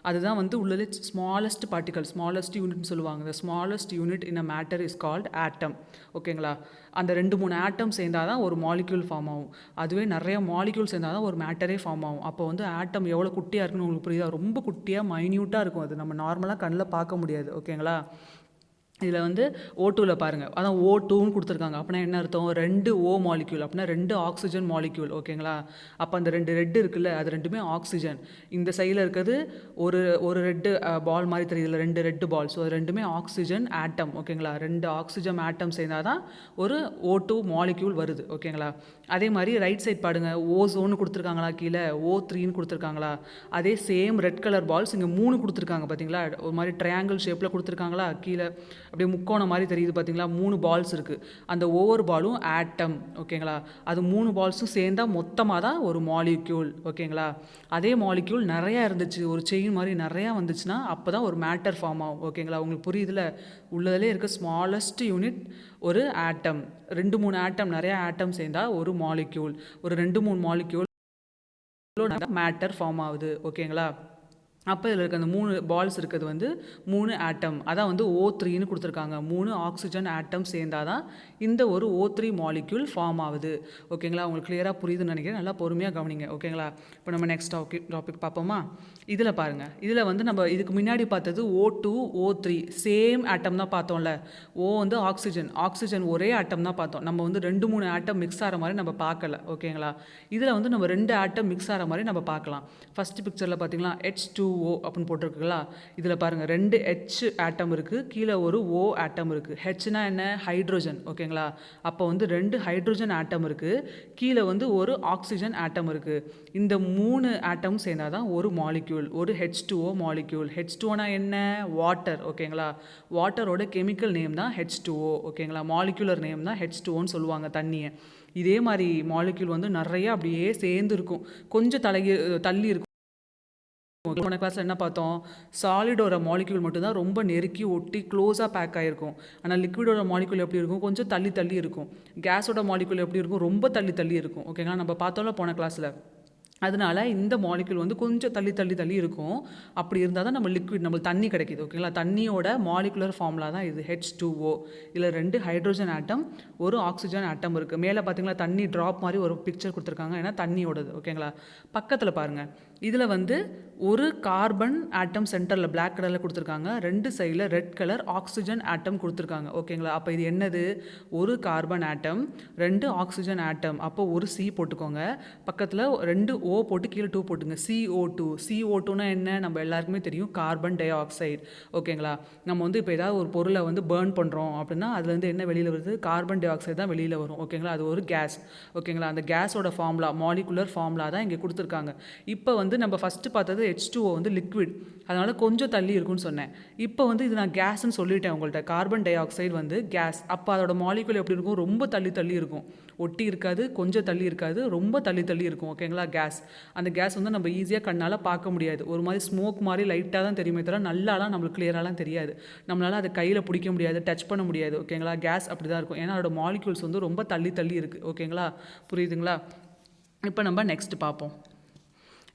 அதுதான் வந்து உள்ளதே ஸ்மாலஸ்ட் பார்ட்டிகல், ஸ்மாலஸ்ட் யூனிட்னு சொல்லுவாங்க. இந்த smallest unit in a matter is called atom. ஓகேங்களா. அந்த 2-3 ஆட்டம் சேர்ந்தால் தான் ஒரு மாலிக்யூல் ஃபார்ம் ஆகும். அதுவே நிறைய மாலிக்யூல் சேர்ந்தால் தான் ஒரு மேட்டரே ஃபார்ம் ஆகும். அப்போ வந்து ஆட்டம் எவ்வளோ குட்டியாக இருக்குன்னு உங்களுக்கு புரியுதா? ரொம்ப குட்டியாக மைன்யூட்டாக இருக்கும், அது நம்ம நார்மலாக கண்ணில் பார்க்க முடியாது. ஓகேங்களா. இதில் வந்து O2வில் பாருங்கள், அதான் O2ன்னு கொடுத்துருக்காங்க. அப்படின்னா என்ன அர்த்தம்? 2 O மாலிக்யூல், அப்படின்னா 2 ஆக்சிஜன் மாலிக்யூல். ஓகேங்களா. அப்போ அந்த ரெட்டு இருக்குல்ல, அது ரெண்டுமே ஆக்சிஜன். இந்த சைடில் இருக்கிறது ஒரு ரெட்டு பால் மாதிரி தெரியுதுல, ரெட்டு பால், ஸோ அது ரெண்டுமே ஆக்சிஜன் ஆட்டம். ஓகேங்களா. 2 ஆக்சிஜன் ஆட்டம் சேர்ந்தால் தான் ஒரு O2 மாலிக்யூல் வருது. ஓகேங்களா. அதே மாதிரி ரைட் சைட் பாடுங்க, ஓசோன்னு கொடுத்துருக்காங்களா, கீழே O3ன்னு கொடுத்துருக்காங்களா. அதே சேம் ரெட் கலர் பால்ஸ் இங்கே 3 கொடுத்துருக்காங்க பார்த்தீங்களா, ஒரு மாதிரி ட்ரையாங்கிள் ஷேப்பில் கொடுத்துருக்காங்களா. கீழே அப்படியே முக்கோணம் மாதிரி தெரியுது பார்த்தீங்களா, 3 பால்ஸ் இருக்குது. அந்த ஒவ்வொரு பாலும் ஆட்டம். ஓகேங்களா. அது 3 பால்ஸும் சேர்ந்தால் மொத்தமாக தான் ஒரு மாலிக்யூல். ஓகேங்களா. அதே மாலிக்யூல் நிறையா இருந்துச்சு, ஒரு செயின் மாதிரி நிறையா வந்துச்சுன்னா அப்போ தான் ஒரு மேட்டர் ஃபார்ம் ஆகும். ஓகேங்களா. உங்களுக்கு புரியுதுல, உள்ளதிலே இருக்க ஸ்மாலஸ்ட் யூனிட் ஒரு ஆட்டம். 2-3 ஆட்டம், நிறையா ஆட்டம் சேர்ந்தால் ஒரு மாலிக்யூல். ஒரு 2-3 மாலிக்யூல் மேட்டர் ஃபார்ம் ஆகுது. ஓகேங்களா. அப்போ இதில் இருக்க அந்த 3 பால்ஸ் இருக்கிறது வந்து 3 ஆட்டம், அதான் வந்து O3ன்னு கொடுத்துருக்காங்க. 3 ஆக்சிஜன் ஆட்டம் சேர்ந்தால் தான் இந்த ஒரு O3 மாலிக்யூல் ஃபார்ம் ஆகுது. ஓகேங்களா. உங்களுக்கு கிளியராக புரியுதுன்னு நினைக்கிறேன், நல்லா பொறுமையாக கவனிங்க. ஓகேங்களா. இப்போ நம்ம நெக்ஸ்ட் டாபிக் பார்ப்போமா. இதில் பாருங்கள், இதில் வந்து நம்ம இதுக்கு முன்னாடி பார்த்தது O2 O3 சேம் ஆட்டம் தான் பார்த்தோம்ல. O வந்து ஆக்சிஜன் ஒரே ஆட்டம் தான் பார்த்தோம். நம்ம வந்து 2-3 ஆட்டம் மிக்ஸ் ஆகிற மாதிரி நம்ம பார்க்கல. ஓகேங்களா. இதில் வந்து நம்ம 2 ஆட்டம் மிக்ஸ் ஆகிற மாதிரி நம்ம பார்க்கலாம். ஃபஸ்ட்டு பிக்சரில் பார்த்தீங்களா H2O அப்படின்னு போட்டிருக்குங்களா. இதில் பாருங்கள் 2 H ஆட்டம் இருக்குது, கீழே ஒரு O ஆட்டம் இருக்குது. Hனா என்ன? ஹைட்ரோஜன். ஓகேங்களா. அப்போ வந்து 2 ஹைட்ரோஜன் ஆட்டம் இருக்குது, கீழே வந்து ஒரு ஆக்சிஜன் ஆட்டம் இருக்குது. இந்த 3 ஆட்டம் சேர்ந்தால் தான் ஒரு மாலிக்யூல், ஒரு H2O மாலிக்யூல். H2Oனா என்ன? வாட்டர். ஓகேங்களா. வாட்டரோட கெமிக்கல் நேம் தான் H2O. ஓகேங்களா. மாலிக்யூலர் நேம் தான் H2Oன்னு சொல்லுவாங்க தண்ணியை. இதே மாதிரி மாலிக்யூல் வந்து நிறைய அப்படியே சேர்ந்து இருக்கும், கொஞ்சம் தள்ளி இருக்கும். போன கிளாஸில் என்ன பார்த்தோம்? சாலிடோட மாலிக்யூல் மட்டும்தான் ரொம்ப நெருக்கி ஒட்டி க்ளோஸாக பேக் ஆகிருக்கும். ஆனால் லிக்விடோட மாலிக்யூல் எப்படி இருக்கும்? கொஞ்சம் தள்ளி இருக்கும். கேஸோட மாலிக்யூல் எப்படி இருக்கும்? ரொம்ப தள்ளி இருக்கும். ஓகேங்களா. நம்ம பார்த்தோம்ல போன கிளாஸில். அதனால இந்த மாலிக்யூல் வந்து கொஞ்சம் தள்ளி இருக்கும். அப்படி இருந்தால் தான் நம்மளுக்கு தண்ணி கிடைக்கிது. ஓகேங்களா. தண்ணியோட மாலிகுலர் ஃபார்முலா தான் இது H2O. இதில் 2 ஹைட்ரோஜன் ஆட்டம், ஒரு ஆக்சிஜன் ஆட்டம் இருக்குது. மேலே பார்த்தீங்களா, தண்ணி ட்ராப் மாதிரி ஒரு பிக்சர் கொடுத்துருக்காங்க, ஏன்னா தண்ணியோடது. ஓகேங்களா. பக்கத்தில் பாருங்கள், இதில் வந்து ஒரு கார்பன் ஆட்டம் சென்டரில் பிளாக் கலரில் கொடுத்துருக்காங்க, 2 சைடில் ரெட் கலர் ஆக்சிஜன் ஆட்டம் கொடுத்துருக்காங்க. ஓகேங்களா? அப்போ இது என்னது? ஒரு கார்பன் ஆட்டம், 2 ஆக்சிஜன் ஆட்டம். அப்போ ஒரு சி போட்டுக்கோங்க, பக்கத்தில் 2 ஓ போட்டு கீழே 2 போட்டுங்க. CO2. CO2னா என்ன? நம்ம எல்லாருக்குமே தெரியும், கார்பன் டை ஆக்சைடு. ஓகேங்களா? நம்ம வந்து இப்போ ஏதாவது ஒரு பொருளை வந்து பேர்ன் பண்ணுறோம் அப்படின்னா அதுலேருந்து என்ன வெளியில் வருது? கார்பன் டை ஆக்சைடு தான் வெளியில் வரும். ஓகேங்களா? அது ஒரு கேஸ். ஓகேங்களா? அந்த கேஸோட ஃபார்முலா, மாலிகுலர் ஃபார்முலா தான் இங்கே கொடுத்துருக்காங்க. இப்போ வந்து நம்ம ஃபஸ்ட்டு பார்த்தது H2O வந்து லிக்விட், அதனால் கொஞ்சம் தள்ளி இருக்குன்னு சொன்னேன். இப்போ வந்து இது நான் கேஸ்ன்னு சொல்லிட்டேன் உங்கள்கிட்ட. கார்பன் டை ஆக்சைடு வந்து கேஸ். அப்போ அதோட மாலிகுல் எப்படி இருக்கும்? ரொம்ப தள்ளி தள்ளி இருக்கும். ஒட்டி இருக்காது, கொஞ்சம் தள்ளி இருக்காது, ரொம்ப தள்ளி தள்ளி இருக்கும். ஓகேங்களா? கேஸ். அந்த கேஸ் வந்து நம்ம ஈஸியாக கண்ணால் பார்க்க முடியாது. ஒரு மாதிரி ஸ்மோக் மாதிரி லைட்டாக தான் தெரியுமே தவிர நல்லாலாம் நம்மளுக்கு கிளியராலாம் தெரியாது. நம்மளால் அதை கையில் பிடிக்க முடியாது, டச் பண்ண முடியாது. ஓகேங்களா? கேஸ் அப்படி தான் இருக்கும். ஏன்னா அதோட மாலிகுல்ஸ் வந்து ரொம்ப தள்ளி தள்ளி இருக்குது. ஓகேங்களா? புரியுதுங்களா? இப்போ நம்ம நெக்ஸ்ட் பார்ப்போம்.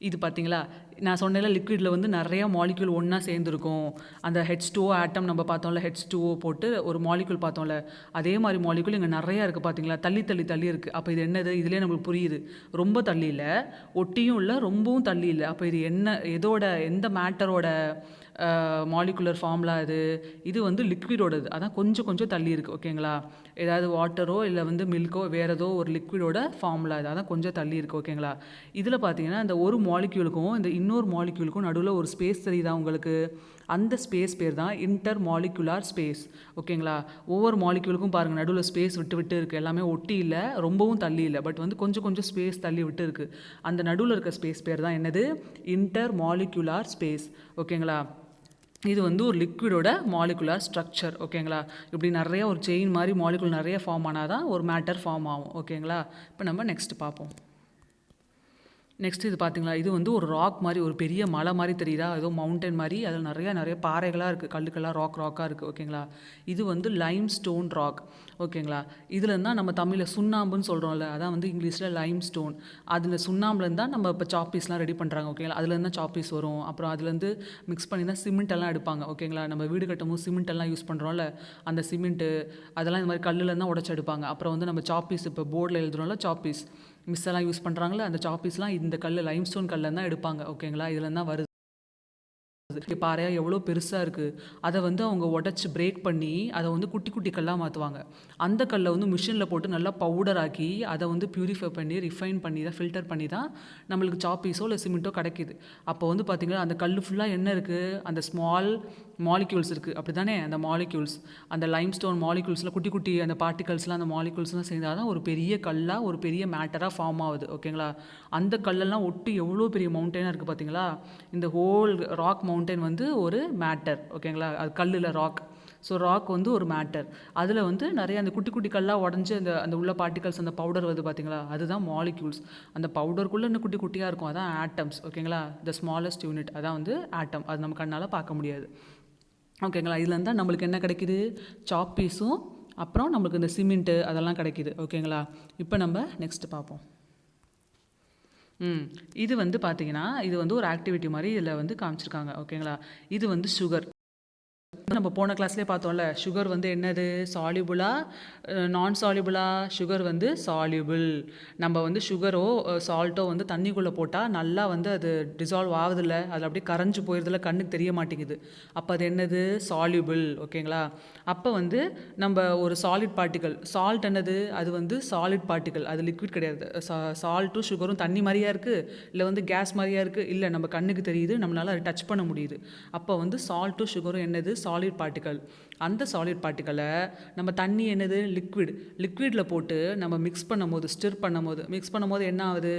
இது பார்த்தீங்களா, நான் சொன்னேன்ல லிக்விடில் வந்து நிறைய மாலிக்யூல் ஒன்றா சேர்ந்துருக்கும். அந்த H2O ஆட்டம் நம்ம பார்த்தோம்ல, H2O போட்டு ஒரு மாலிக்யூல் பார்த்தோம்ல, அதே மாதிரி மாலிக்யூல் இங்கே நிறையா இருக்குது. பார்த்தீங்களா? தள்ளி தள்ளி தள்ளி இருக்குது. அப்போ இது என்னது? இதுலேயே நம்மளுக்கு புரியுது, ரொம்ப தள்ளி இல்லை, ஒட்டியும் இல்லை, ரொம்பவும் தள்ளி இல்லை. அப்போ இது என்ன, எதோட, எந்த மேட்டரோட மாலிகுலர் ஃபார்முலா இது? இது வந்து லிக்விடோடது. அதான் கொஞ்சம் கொஞ்சம் தள்ளி இருக்குது. ஓகேங்களா? ஏதாவது வாட்டரோ இல்லை வந்து மில்கோ வேறு ஏதோ ஒரு லிக்விடோட ஃபார்முலா இது. அதான் கொஞ்சம் தள்ளி இருக்குது. ஓகேங்களா? இதில் பார்த்தீங்கன்னா இந்த ஒரு மாலிக்யூலுக்கும் இந்த இன்னொரு மாலிக்யூலுக்கும் நடுவில் ஒரு ஸ்பேஸ் தெரியுதா உங்களுக்கு? அந்த ஸ்பேஸ் பேர் தான் இன்டர் மாலிகுலார் ஸ்பேஸ். ஓகேங்களா? ஒவ்வொரு மாலிக்யூலுக்கும் பாருங்கள், நடுவில் ஸ்பேஸ் விட்டு விட்டு இருக்குது. எல்லாமே ஒட்டி இல்லை, ரொம்பவும் தள்ளி இல்லை, பட் வந்து கொஞ்சம் கொஞ்சம் ஸ்பேஸ் தள்ளி விட்டு இருக்குது. அந்த நடுவில் இருக்க ஸ்பேஸ் பேர் தான் என்னது? Inter molecular space. ஓகேங்களா? இது வந்து ஒரு லிக்விடோட மாலிகுலார் ஸ்ட்ரக்சர். ஓகேங்களா? இப்படி நிறைய ஒரு செயின் மாதிரி மாலிகுல் நிறைய ஃபார்ம் ஆனால் தான் ஒரு மேட்டர் ஃபார்ம் ஆகும். ஓகேங்களா? இப்போ நம்ம நெக்ஸ்ட் பார்ப்போம். நெக்ஸ்ட் இது பார்த்தீங்களா, இது வந்து ஒரு ராக் மாதிரி, ஒரு பெரிய மலை மாதிரி தெரியுதா? ஏதோ மவுண்டன் மாதிரி, அதில் நிறைய பாறைகளாக இருக்குது, கல்லுக்கெல்லாம் ராக்காக இருக்குது. ஓகேங்களா? இது வந்து லைம் ஸ்டோன் ராக். ஓகேங்களா? இதில் இருந்தால் நம்ம தமிழில் சுண்ணாம்புன்னு சொல்கிறோம்ல, அதான் வந்து இங்கிலீஷில் லைம் ஸ்டோன். அதில் சுண்ணாம்புலேருந்து தான் நம்ம இப்போ சாப்பீஸ்லாம் ரெடி பண்ணுறாங்க. ஓகேங்களா? அதுலேருந்து தான் சாப்பீஸ் வரும். அப்புறம் அதுலேருந்து மிக்ஸ் பண்ணி தான் சிமெண்ட் எல்லாம் எடுப்பாங்க. ஓகேங்களா? நம்ம வீடு கட்டும்போது சிமெண்ட் எல்லாம் யூஸ் பண்ணுறோம்ல, அந்த சிமெண்ட்டு அதெல்லாம் இந்த மாதிரி கல்லுலேருந்து தான் உடச்சி எடுப்பாங்க. அப்புறம் வந்து நம்ம சாப்பீஸ், இப்போ போர்டில் எழுதுறோம்ல சாப்பீஸ், மிஸ் எல்லாம் யூஸ் பண்ணுறாங்களே, அந்த சாப்பீஸ்லாம் இந்த கல், லைம்ஸ்டோன் கல்லில் தான் எடுப்பாங்க. ஓகேங்களா? இதில் தான் வருது. பாறையாக எவ்வளோ பெருசாக இருக்குது, அதை வந்து அவங்க உடச்சி பிரேக் பண்ணி அதை வந்து குட்டி குட்டி கல்லாக மாற்றுவாங்க. அந்த கல்லை வந்து மிஷினில் போட்டு நல்லா பவுடர் ஆக்கி அதை வந்து பியூரிஃபை பண்ணி ரிஃபைன் பண்ணி தான், ஃபில்டர் பண்ணி தான் நம்மளுக்கு சாப்பீஸோ இல்லை சிமெண்ட்டோ கிடைக்கிது. அப்போ வந்து பார்த்திங்கன்னா அந்த கல் ஃபுல்லாக என்ன இருக்குது? அந்த ஸ்மால் மாலிக்யூல்ஸ் இருக்குது. அப்படி தானே? அந்த மாலிக்யூல்ஸ், அந்த லைம்ஸ்டோன் மாலிக்யூல்ஸில் குட்டி குட்டி அந்த பார்ட்டிகல்ஸ்லாம், அந்த மாலிக்யூல்ஸ்லாம் சேர்ந்தால் தான் ஒரு பெரிய கல்லாக, ஒரு பெரிய மேட்டராக ஃபார்ம் ஆகுது. ஓகேங்களா? அந்த கல்லெல்லாம் ஒட்டி எவ்வளோ பெரிய மவுண்டனாக இருக்குது பார்த்தீங்களா? இந்த ஹோல் ராக் மவுண்டன் வந்து ஒரு மேட்டர். ஓகேங்களா? அது கல்லில் ராக். ஸோ ராக் வந்து ஒரு மேட்டர். அதில் வந்து நிறைய அந்த குட்டி குட்டி கல்லாக உடஞ்சி அந்த அந்த உள்ள பார்ட்டிகல்ஸ், அந்த பவுடர் வருது பார்த்தீங்களா? அதுதான் மாலிக்யூல்ஸ். அந்த பவுடருக்குள்ளே இன்னும் குட்டி குட்டியாக இருக்கும், அதான் ஆட்டம்ஸ். ஓகேங்களா? த ஸ்மாலஸ்ட் யூனிட் அதான் வந்து ஆட்டம். அது நம்ம கண்ணால் பார்க்க முடியாது. ஓகேங்களா? இதுலேருந்து தான் நம்மளுக்கு என்ன கிடைக்கிது? சாப்பீஸும் அப்புறம் நம்மளுக்கு இந்த சிமெண்ட்டு அதெல்லாம் கிடைக்கிது. ஓகேங்களா? இப்போ நம்ம நெக்ஸ்ட்டு பார்ப்போம். இது வந்து பார்த்தீங்கன்னா, இது வந்து ஒரு ஆக்டிவிட்டி மாதிரி இதில் வந்து காமிச்சிருக்காங்க. ஓகேங்களா? இது வந்து சுகர். நம்ம போன கிளாஸ்லேயே பார்த்தோம்ல, சுகர் வந்து என்னது? சால்யூபுளா, நான் சால்யூபுளா? சுகர் வந்து சால்யூபிள். நம்ம வந்து சுகரோ சால்ட்டோ வந்து தண்ணிக்குள்ளே போட்டால் நல்லா வந்து அது டிசால்வ் ஆகுதில்ல, அது அப்படியே கரைஞ்சி போயிடுறதுல, கண்ணுக்கு தெரிய மாட்டேங்குது. அப்போ அது என்னது? சால்யூபிள். ஓகேங்களா? அப்போ வந்து நம்ம ஒரு சாலிட் பார்ட்டிக்கல், சால்ட் என்னது? அது வந்து சாலிட் பார்ட்டிக்கல், அது லிக்விட் கிடையாது. சால்ட்டும் சுகரும் தண்ணி மாதிரியா இருக்குது, இல்லை வந்து கேஸ் மாதிரியா இருக்குது? இல்லை, நம்ம கண்ணுக்கு தெரியுது, நம்மளால் அதை டச் பண்ண முடியுது. அப்போ வந்து சால்ட்டும் சுகரும் என்னது? Solid particle. அந்த சாலிட் பார்ட்டிக்கலை நம்ம தண்ணி என்னது? லிக்விட். லிக்விடில் போட்டு நம்ம மிக்ஸ் பண்ணும்போது, ஸ்டிர் பண்ணும்போது என்ன ஆகுது?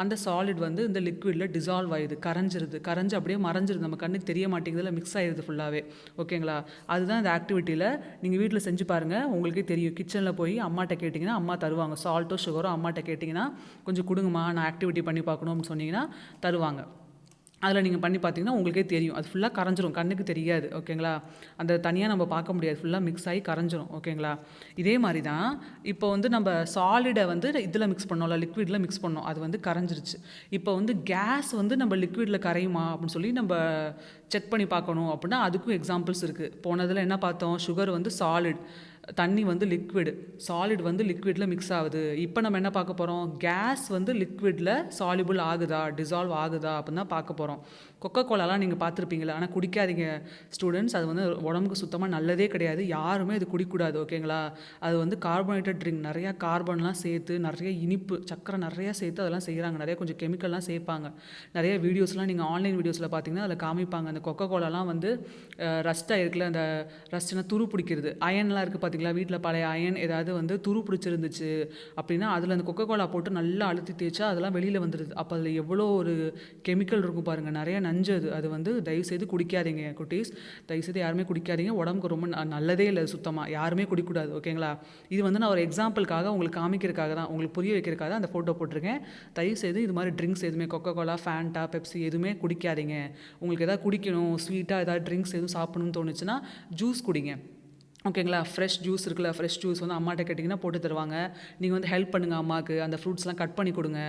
அந்த சாலிட் வந்து இந்த லிக்விடில் டிசால்வ் ஆகிடுது, கரைஞ்சி அப்படியே மறைஞ்சிருது, நம்ம கண்ணுக்கு தெரிய மாட்டேங்குதுல, மிக்ஸ் ஆகிடுது ஃபுல்லாகவே. ஓகேங்களா? அதுதான் இந்த ஆக்டிவிட்டியில் நீங்கள் வீட்டில் செஞ்சு பாருங்கள், உங்களுக்கே தெரியும். கிச்சனில் போய் அம்மாட்ட கேட்டிங்கன்னா அம்மா தருவாங்க. சால்ட்டோ சுகரோ அம்மாட்ட கேட்டிங்கன்னா, கொஞ்சம் கொடுங்கம்மா, நான் ஆக்டிவிட்டி பண்ணி பார்க்கணும்னு சொன்னீங்கன்னா தருவாங்க. அதில் நீங்கள் பண்ணி பார்த்தீங்கன்னா உங்களுக்கே தெரியும், அது ஃபுல்லாக கரைஞ்சிரும், கண்ணுக்கு தெரியாது. ஓகேங்களா? அந்த தனியாக நம்ம பார்க்க முடியாது, ஃபுல்லாக மிக்ஸ் ஆகி கரைஞ்சிரும். ஓகேங்களா? இதே மாதிரி தான் இப்போ வந்து நம்ம சாலிடை வந்து இதில் மிக்ஸ் பண்ணோம்ல, லிக்விடில் மிக்ஸ் பண்ணோம், அது வந்து கரைஞ்சிருச்சு. இப்போ வந்து கேஸ் வந்து நம்ம லிக்விடில் கரையுமா அப்படின்னு சொல்லி நம்ம செக் பண்ணி பார்க்கணும் அப்படின்னா அதுக்கும் எக்ஸாம்பிள்ஸ் இருக்குது. போனதில் என்ன பார்த்தோம்? சுகர் வந்து சாலிட், தண்ணி வந்து லிக்விடு, சாலிட் வந்து லிக்விடில் மிக்ஸ் ஆகுது. இப்போ நம்ம என்ன பார்க்க போகிறோம், கேஸ் வந்து லிக்விடில் சால்யுபிள் ஆகுதா, டிசால்வ் ஆகுதா அப்படின்னு தான் பார்க்க போகிறோம். கொக்கோ கோலாலாம் நீங்கள் பார்த்துருப்பீங்களா, ஆனால் குடிக்காதீங்க ஸ்டூடெண்ட்ஸ். அது வந்து உடம்புக்கு சுத்தமாக நல்லதே கிடையாது. யாருமே அது குடிக்கூடாது, ஓகேங்களா. அது வந்து கார்பனேட்டட் ட்ரிங்க், நிறையா கார்பன்லாம் சேர்த்து, நிறைய இனிப்பு சக்கரை நிறையா சேர்த்து அதெல்லாம் செய்கிறாங்க. நிறைய கொஞ்சம் கெமிக்கல்லாம் சேர்ப்பாங்க. நிறைய வீடியோஸ்லாம் நீங்கள் ஆன்லைன் வீடியோஸில் பார்த்தீங்கன்னா அதில் காமிப்பாங்க. அந்த கொக்கோ கோலாலாம் வந்து ரஸ்ட் ஆகிருக்குல்ல, அந்த ரஸ்ட்னா துரு பிடிக்கிறது, அயன்லாம் இருக்குது பார்த்தீங்களா, வீட்டில் பழைய அயன் ஏதாவது வந்து துரு பிடிச்சிருந்துச்சு அப்படின்னா அதில் அந்த கொக்கோ கோலா போட்டு நல்லா அழுத்தி தேய்ச்சா அதெல்லாம் வெளியில் வந்துடுது. அப்போ அதில் எவ்வளோ ஒரு கெமிக்கல் இருக்கும் பாருங்கள், நிறைய நஞ்சு. அது வந்து தயவுசெய்து குடிக்காதீங்க குட்டீஸ், தயவுசெய்து யாருமே குடிக்காதீங்க. உடம்புக்கு ரொம்ப நல்லதே இல்லை சுத்தமாக, யாருமே குடிக்கூடாது, ஓகேங்களா. இது வந்து நான் ஒரு எக்ஸாம்பிளுக்காக உங்களுக்கு காமிக்கிறதுக்காக தான், உங்களுக்கு புரிய வைக்கிறதுக்காக தான் அந்த ஃபோட்டோ போட்டிருக்கேன். தயவுசெய்து இது மாதிரி ட்ரிங்க்ஸ் எதுவுமே கொக்கோ கோலா, ஃபேண்டா, பெப்சி எதுவுமே குடிக்காதீங்க. உங்களுக்கு எதாவது குடிக்கணும், ஸ்வீட்டாக ஏதாவது ட்ரிங்க்ஸ் எதுவும் சாப்பிடணும்னு தோணுச்சுன்னா ஜூஸ் குடிங்க, ஓகேங்களா. ஃப்ரெஷ் ஜூஸ் இருக்குல்ல, ஃப்ரெஷ் ஜூஸ் வந்து அம்மாட்ட கேட்டிங்கன்னா போட்டு தருவாங்க. நீங்கள் வந்து ஹெல்ப் பண்ணுங்கள் அம்மாவுக்கு, அந்த ஃப்ரூட்ஸ்லாம் கட் பண்ணி கொடுங்க.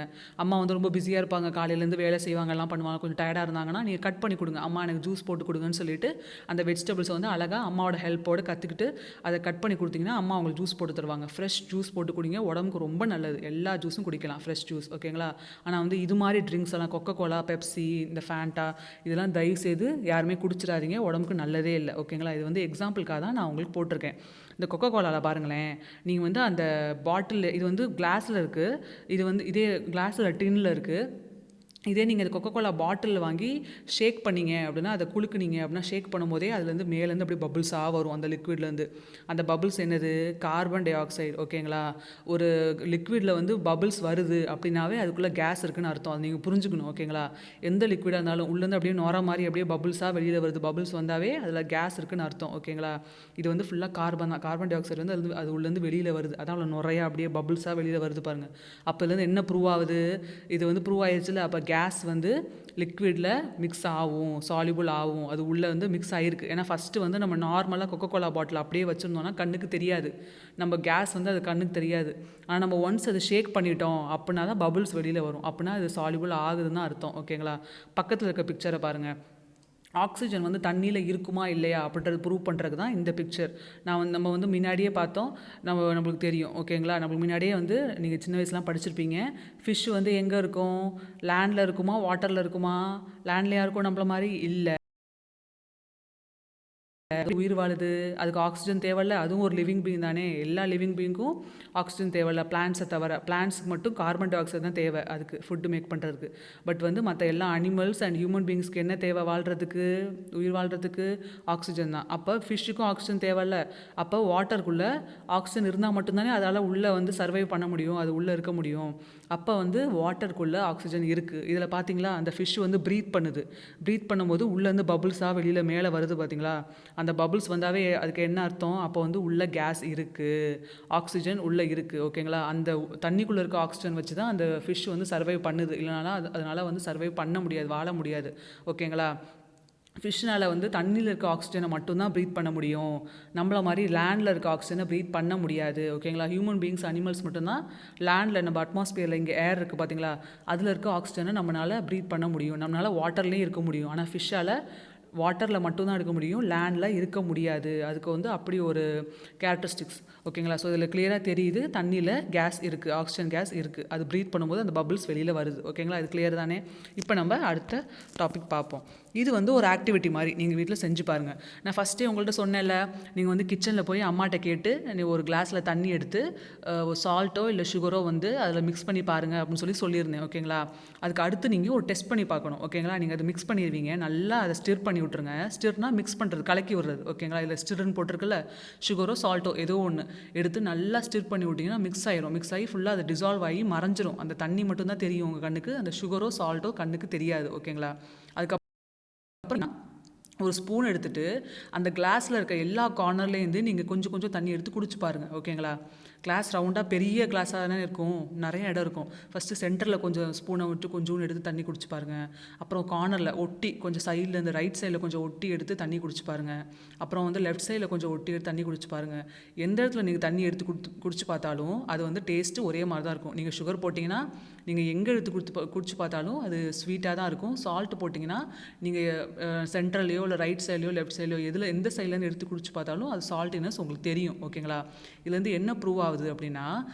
அம்மா வந்து ரொம்ப பிஸியாக இருப்பாங்க, காலையிலேருந்து வேலை செய்வாங்க, எல்லாம் பண்ணுவாங்க, கொஞ்சம் டயர்டாக இருந்தாங்கன்னா நீங்கள் கட் பண்ணி கொடுங்க, அம்மா எனக்கு ஜூஸ் போட்டு கொடுங்கன்னு சொல்லிட்டு அந்த வெஜிடபிள்ஸை வந்து அழகாக அம்மாவோட ஹெல்ப்போடு கற்றுக்கிட்டு அதை கட் பண்ணி கொடுத்தீங்கன்னா அம்மா அவங்களுக்கு ஜூஸ் போட்டு தருவாங்க. ஃப்ரெஷ் ஜூஸ் போட்டு குடிங்க, உடம்புக்கு ரொம்ப நல்லது. எல்லா ஜூஸும் குடிக்கலாம், ஃப்ரெஷ் ஜூஸ், ஓகேங்களா. ஆனால் வந்து இது மாதிரி ட்ரிங்க்ஸ் எல்லாம் கொக்கோ கோலா, பெப்சி, இந்த ஃபேண்டா இதெல்லாம் தயவுசெய்து யாருமே குடிச்சிடாதீங்க, உடம்புக்கு நல்லதே இல்லை, ஓகேங்களா. இது வந்து எக்ஸாம்பிளுக்காக தான் நான் உங்களுக்கு போட்டிருக்கேன். இந்த கொக்கோ கோலாவில் பாருங்களேன், நீங்கள் வந்து அந்த பாட்டில், இது வந்து கிளாஸில் இருக்குது, இது வந்து இதே கிளாஸில் டின்னில் இருக்குது. இதே நீங்கள் அது கொக்கோ கோலா பாட்டிலில் வாங்கி ஷேக் பண்ணிங்க அப்படின்னா, அதை குலுக்குனீங்க அப்படின்னா, ஷேக் பண்ணும்போதே அதுலேருந்து மேலேருந்து அப்படியே பபுள்ஸாக வரும் அந்த லிக்விட்லேருந்து. அந்த பபுள்ஸ் என்னது, கார்பன் டை ஆக்சைடு, ஓகேங்களா. ஒரு லிக்விடில் வந்து பபுள்ஸ் வருது அப்படின்னாவே அதுக்குள்ளே கேஸ் இருக்குதுன்னு அர்த்தம். அது நீங்கள் புரிஞ்சுக்கணும், ஓகேங்களா. எந்த லிக்விடாக இருந்தாலும் உள்ளேருந்து அப்படியே நோர மாதிரி அப்படியே பபுள்ஸாக வெளியில் வருது, பபுள்ஸ் வந்தாவே அதில் கேஸ் இருக்குதுன்னு அர்த்தம், ஓகேங்களா. இது வந்து ஃபுல்லாக கார்பன் தான், கார்பன் டை ஆக்சைடு வந்து அது உள்ளேருந்து வெளியில் வருது, அதான் அவ்வளோ நுறையா அப்படியே பபுள்ஸாக வெளியில் வருது பாருங்கள். அப்போலேருந்து என்ன ப்ரூவ் ஆகுது, இது வந்து ப்ரூவ் ஆயிடுச்சுல. அப்போ கேஸ் வந்து லிக்விடில் மிக்ஸ் ஆகும், சால்யுபிள் ஆகும், அது உள்ளே வந்து மிக்ஸ் ஆகிருக்கு. ஏன்னா ஃபஸ்ட்டு வந்து நம்ம நார்மலாக கொக்கோ கோலா பாட்டில் அப்படியே வச்சுருந்தோம்னா கண்ணுக்கு தெரியாது, நம்ம கேஸ் வந்து அது கண்ணுக்கு தெரியாது. ஆனால் நம்ம ஒன்ஸ் அதை ஷேக் பண்ணிட்டோம் அப்படின்னா தான் பபுள்ஸ் வெளியில் வரும், அப்படின்னா அது சால்யுபிள் ஆகுதுன்னு தான் அர்த்தம், ஓகேங்களா. பக்கத்தில் இருக்க பிக்சரை பாருங்கள். ஆக்சிஜன் வந்து தண்ணியில் இருக்குமா இல்லையா அப்படின்றது ப்ரூவ் பண்ணுறதுக்கு தான் இந்த பிக்சர். நம்ம வந்து முன்னாடியே பார்த்தோம், நம்மளுக்கு தெரியும், ஓகேங்களா. நம்மளுக்கு முன்னாடியே வந்து நீங்கள் சின்ன வயசுலாம் படிச்சிருப்பீங்க, ஃபிஷ் வந்து எங்கே இருக்கும், லேண்டில் இருக்குமா, வாட்டரில் இருக்குமா. லேண்ட்லையாக இருக்கும் நம்மள மாதிரி இல்லை, உயிர் வாழுது, அதுக்கு ஆக்சிஜன் தேவையில்ல, அதுவும் ஒரு லிவிங் பீயிங் தானே. எல்லா லிவிங் பீயிங்க்கும் ஆக்சிஜன் தேவையில்ல, பிளான்ட்ஸை தவிர. பிளான்ட்ஸுக்கு மட்டும் கார்பன் டை ஆக்சைடு தான் தேவை அதுக்கு ஃபுட்டு மேக் பண்ணுறதுக்கு. பட் வந்து மற்ற எல்லா அனிமல்ஸ் அண்ட் ஹியூமன் பீயிங்ஸ்க்கு என்ன தேவை வாழ்கிறதுக்கு, உயிர் வாழ்கிறதுக்கு ஆக்சிஜன் தான். அப்போ ஃபிஷ்ஷுக்கும் ஆக்சிஜன் தேவையில்ல. அப்போ வாட்டருக்குள்ளே ஆக்சிஜன் இருந்தால் மட்டும்தானே அதால் உள்ளே வந்து சர்வைவ் பண்ண முடியும், அது உள்ளே இருக்க முடியும். அப்போ வந்து வாட்டருக்குள்ளே ஆக்சிஜன் இருக்குது. இதில் பார்த்தீங்களா, அந்த ஃபிஷ் வந்து ப்ரீத் பண்ணுது, ப்ரீத் பண்ணும்போது உள்ளேருந்து பபுள்ஸாக வெளியில் மேலே வருது பார்த்தீங்களா. அந்த பபுள்ஸ் வந்தாவே அதுக்கு என்ன அர்த்தம், அப்போ வந்து உள்ளே கேஸ் இருக்குது, ஆக்சிஜன் உள்ளே இருக்குது, ஓகேங்களா. அந்த தண்ணிக்குள்ளே இருக்க ஆக்சிஜன் வச்சு தான் அந்த ஃபிஷ் வந்து சர்வைவ் பண்ணுது, இல்லைனாலும் அதனால் வந்து சர்வைவ் பண்ண முடியாது, வாழ முடியாது, ஓகேங்களா. ஃபிஷ்னால் வந்து தண்ணியில் இருக்க ஆக்சிஜனை மட்டும்தான் ப்ரீத் பண்ண முடியும், நம்மள மாதிரி லேண்டில் இருக்க ஆக்சிஜனை ப்ரீத் பண்ண முடியாது, ஓகேங்களா. ஹியூமன் பீயிங்ஸ், அனிமல்ஸ் மட்டும்தான் லேண்டில் நம்ம அட்மாஸ்பியரில் இங்கே ஏர் இருக்குது பார்த்தீங்களா, அதில் இருக்க ஆக்சிஜனை நம்மளால் ப்ரீத் பண்ண முடியும், நம்மளால் வாட்டர்லேயும் இருக்க முடியும். ஆனால் ஃபிஷ்ஷால் வாட்டரில் மட்டும்தான் இருக்க முடியும், லேண்டில் இருக்க முடியாது. அதுக்கு வந்து அப்படி ஒரு கேரக்டரிஸ்டிக்ஸ், ஓகேங்களா. ஸோ இதில் கிளியராக தெரியுது தண்ணியில் கேஸ் இருக்குது, ஆக்சிஜன் கேஸ் இருக்குது, அது ப்ரீத் பண்ணும்போது அந்த பபுள்ஸ் வெளியில் வருது, ஓகேங்களா. இது கிளியர் தானே. இப்போ நம்ம அடுத்த டாபிக் பார்ப்போம். இது வந்து ஒரு ஆக்டிவிட்டி மாதிரி நீங்கள் வீட்டில் செஞ்சு பாருங்கள். நான் ஃபஸ்ட்டே உங்கள்கிட்ட சொன்னேன்ல, நீங்கள் வந்து கிச்சனில் போய் அம்மாட்ட கேட்டு நீ ஒரு கிளாஸில் தண்ணி எடுத்து ஒரு சால்ட்டோ இல்லை சுகரோ வந்து அதில் மிக்ஸ் பண்ணி பாருங்கள் அப்படின்னு சொல்லியிருந்தேன், ஓகேங்களா. அதுக்கு அடுத்து நீங்கள் ஒரு டெஸ்ட் பண்ணி பார்க்கணும், ஓகேங்களா. நீங்கள் அதை மிக்ஸ் பண்ணிடுவீங்க, நல்லா அதை ஸ்டிர் பண்ணி விட்ருங்க. ஸ்டிர்னா மிக்ஸ் பண்ணுறது, கலக்கி விடுறது, ஓகேங்களா. இதில் ஸ்டிர்னு போட்டிருக்குல்ல, சுகரோ சால்ட்டோ ஏதோ ஒன்று எடுத்து நல்லா ஸ்டிர் பண்ணி விட்டிங்கன்னா மிக்ஸ் ஆயிரும். மிக்ஸ் ஆகி ஃபுல்லாக அது டிசால்வ் ஆகி மறைஞ்சிரும். அந்த தண்ணி மட்டும்தான் தெரியும் உங்கள் கண்ணுக்கு, அந்த சுகரோ சால்ட்டோ கண்ணுக்கு தெரியாது, ஓகேங்களா. அதுக்கப்புறம் ஒரு ஸ்பூன் எடுத்துகிட்டு அந்த கிளாஸில் இருக்க எல்லா கார்னர்லேருந்து நீங்கள் கொஞ்சம் கொஞ்சம் தண்ணி எடுத்து குடிச்சு பாருங்கள், ஓகேங்களா. கிளாஸ் ரவுண்டாக பெரிய கிளாஸாக தானே இருக்கும், நிறைய இடம் இருக்கும். ஃபஸ்ட்டு சென்டரில் கொஞ்சம் ஸ்பூனை விட்டு கொஞ்சோண்டு எடுத்து தண்ணி குடிச்சு பாருங்கள். அப்புறம் கார்னரில் ஒட்டி கொஞ்சம் சைடில் இந்த ரைட் சைடில் கொஞ்சம் ஒட்டி எடுத்து தண்ணி குடிச்சு பாருங்கள். அப்புறம் வந்து லெஃப்ட் சைடில் கொஞ்சம் ஒட்டி எடுத்து தண்ணி குடிச்சு பாருங்கள். எந்த இடத்துல நீங்கள் தண்ணி எடுத்து குடிச்சு பார்த்தாலும் அது வந்து டேஸ்ட்டு ஒரே மாதிரி தான் இருக்கும். நீங்கள் சுகர் போட்டிங்கன்னா நீங்கள் எங்கே எடுத்து குடிச்சு பார்த்தாலும் அது ஸ்வீட்டாக தான் இருக்கும். சால்ட் போட்டிங்கன்னா நீங்கள் சென்ட்ரல்லையோ இல்லை ரைட் சைட்லையோ லெஃப்ட் சைட்லையோ எதில் எந்த சைட்லேருந்து எடுத்து குடிச்சு பார்த்தாலும் அது சால்ட்டினஸ் உங்களுக்கு தெரியும். ஓகேங்களா? இதுலேருந்து என்ன ப்ரூவ் ஆகுது அப்படின்னா,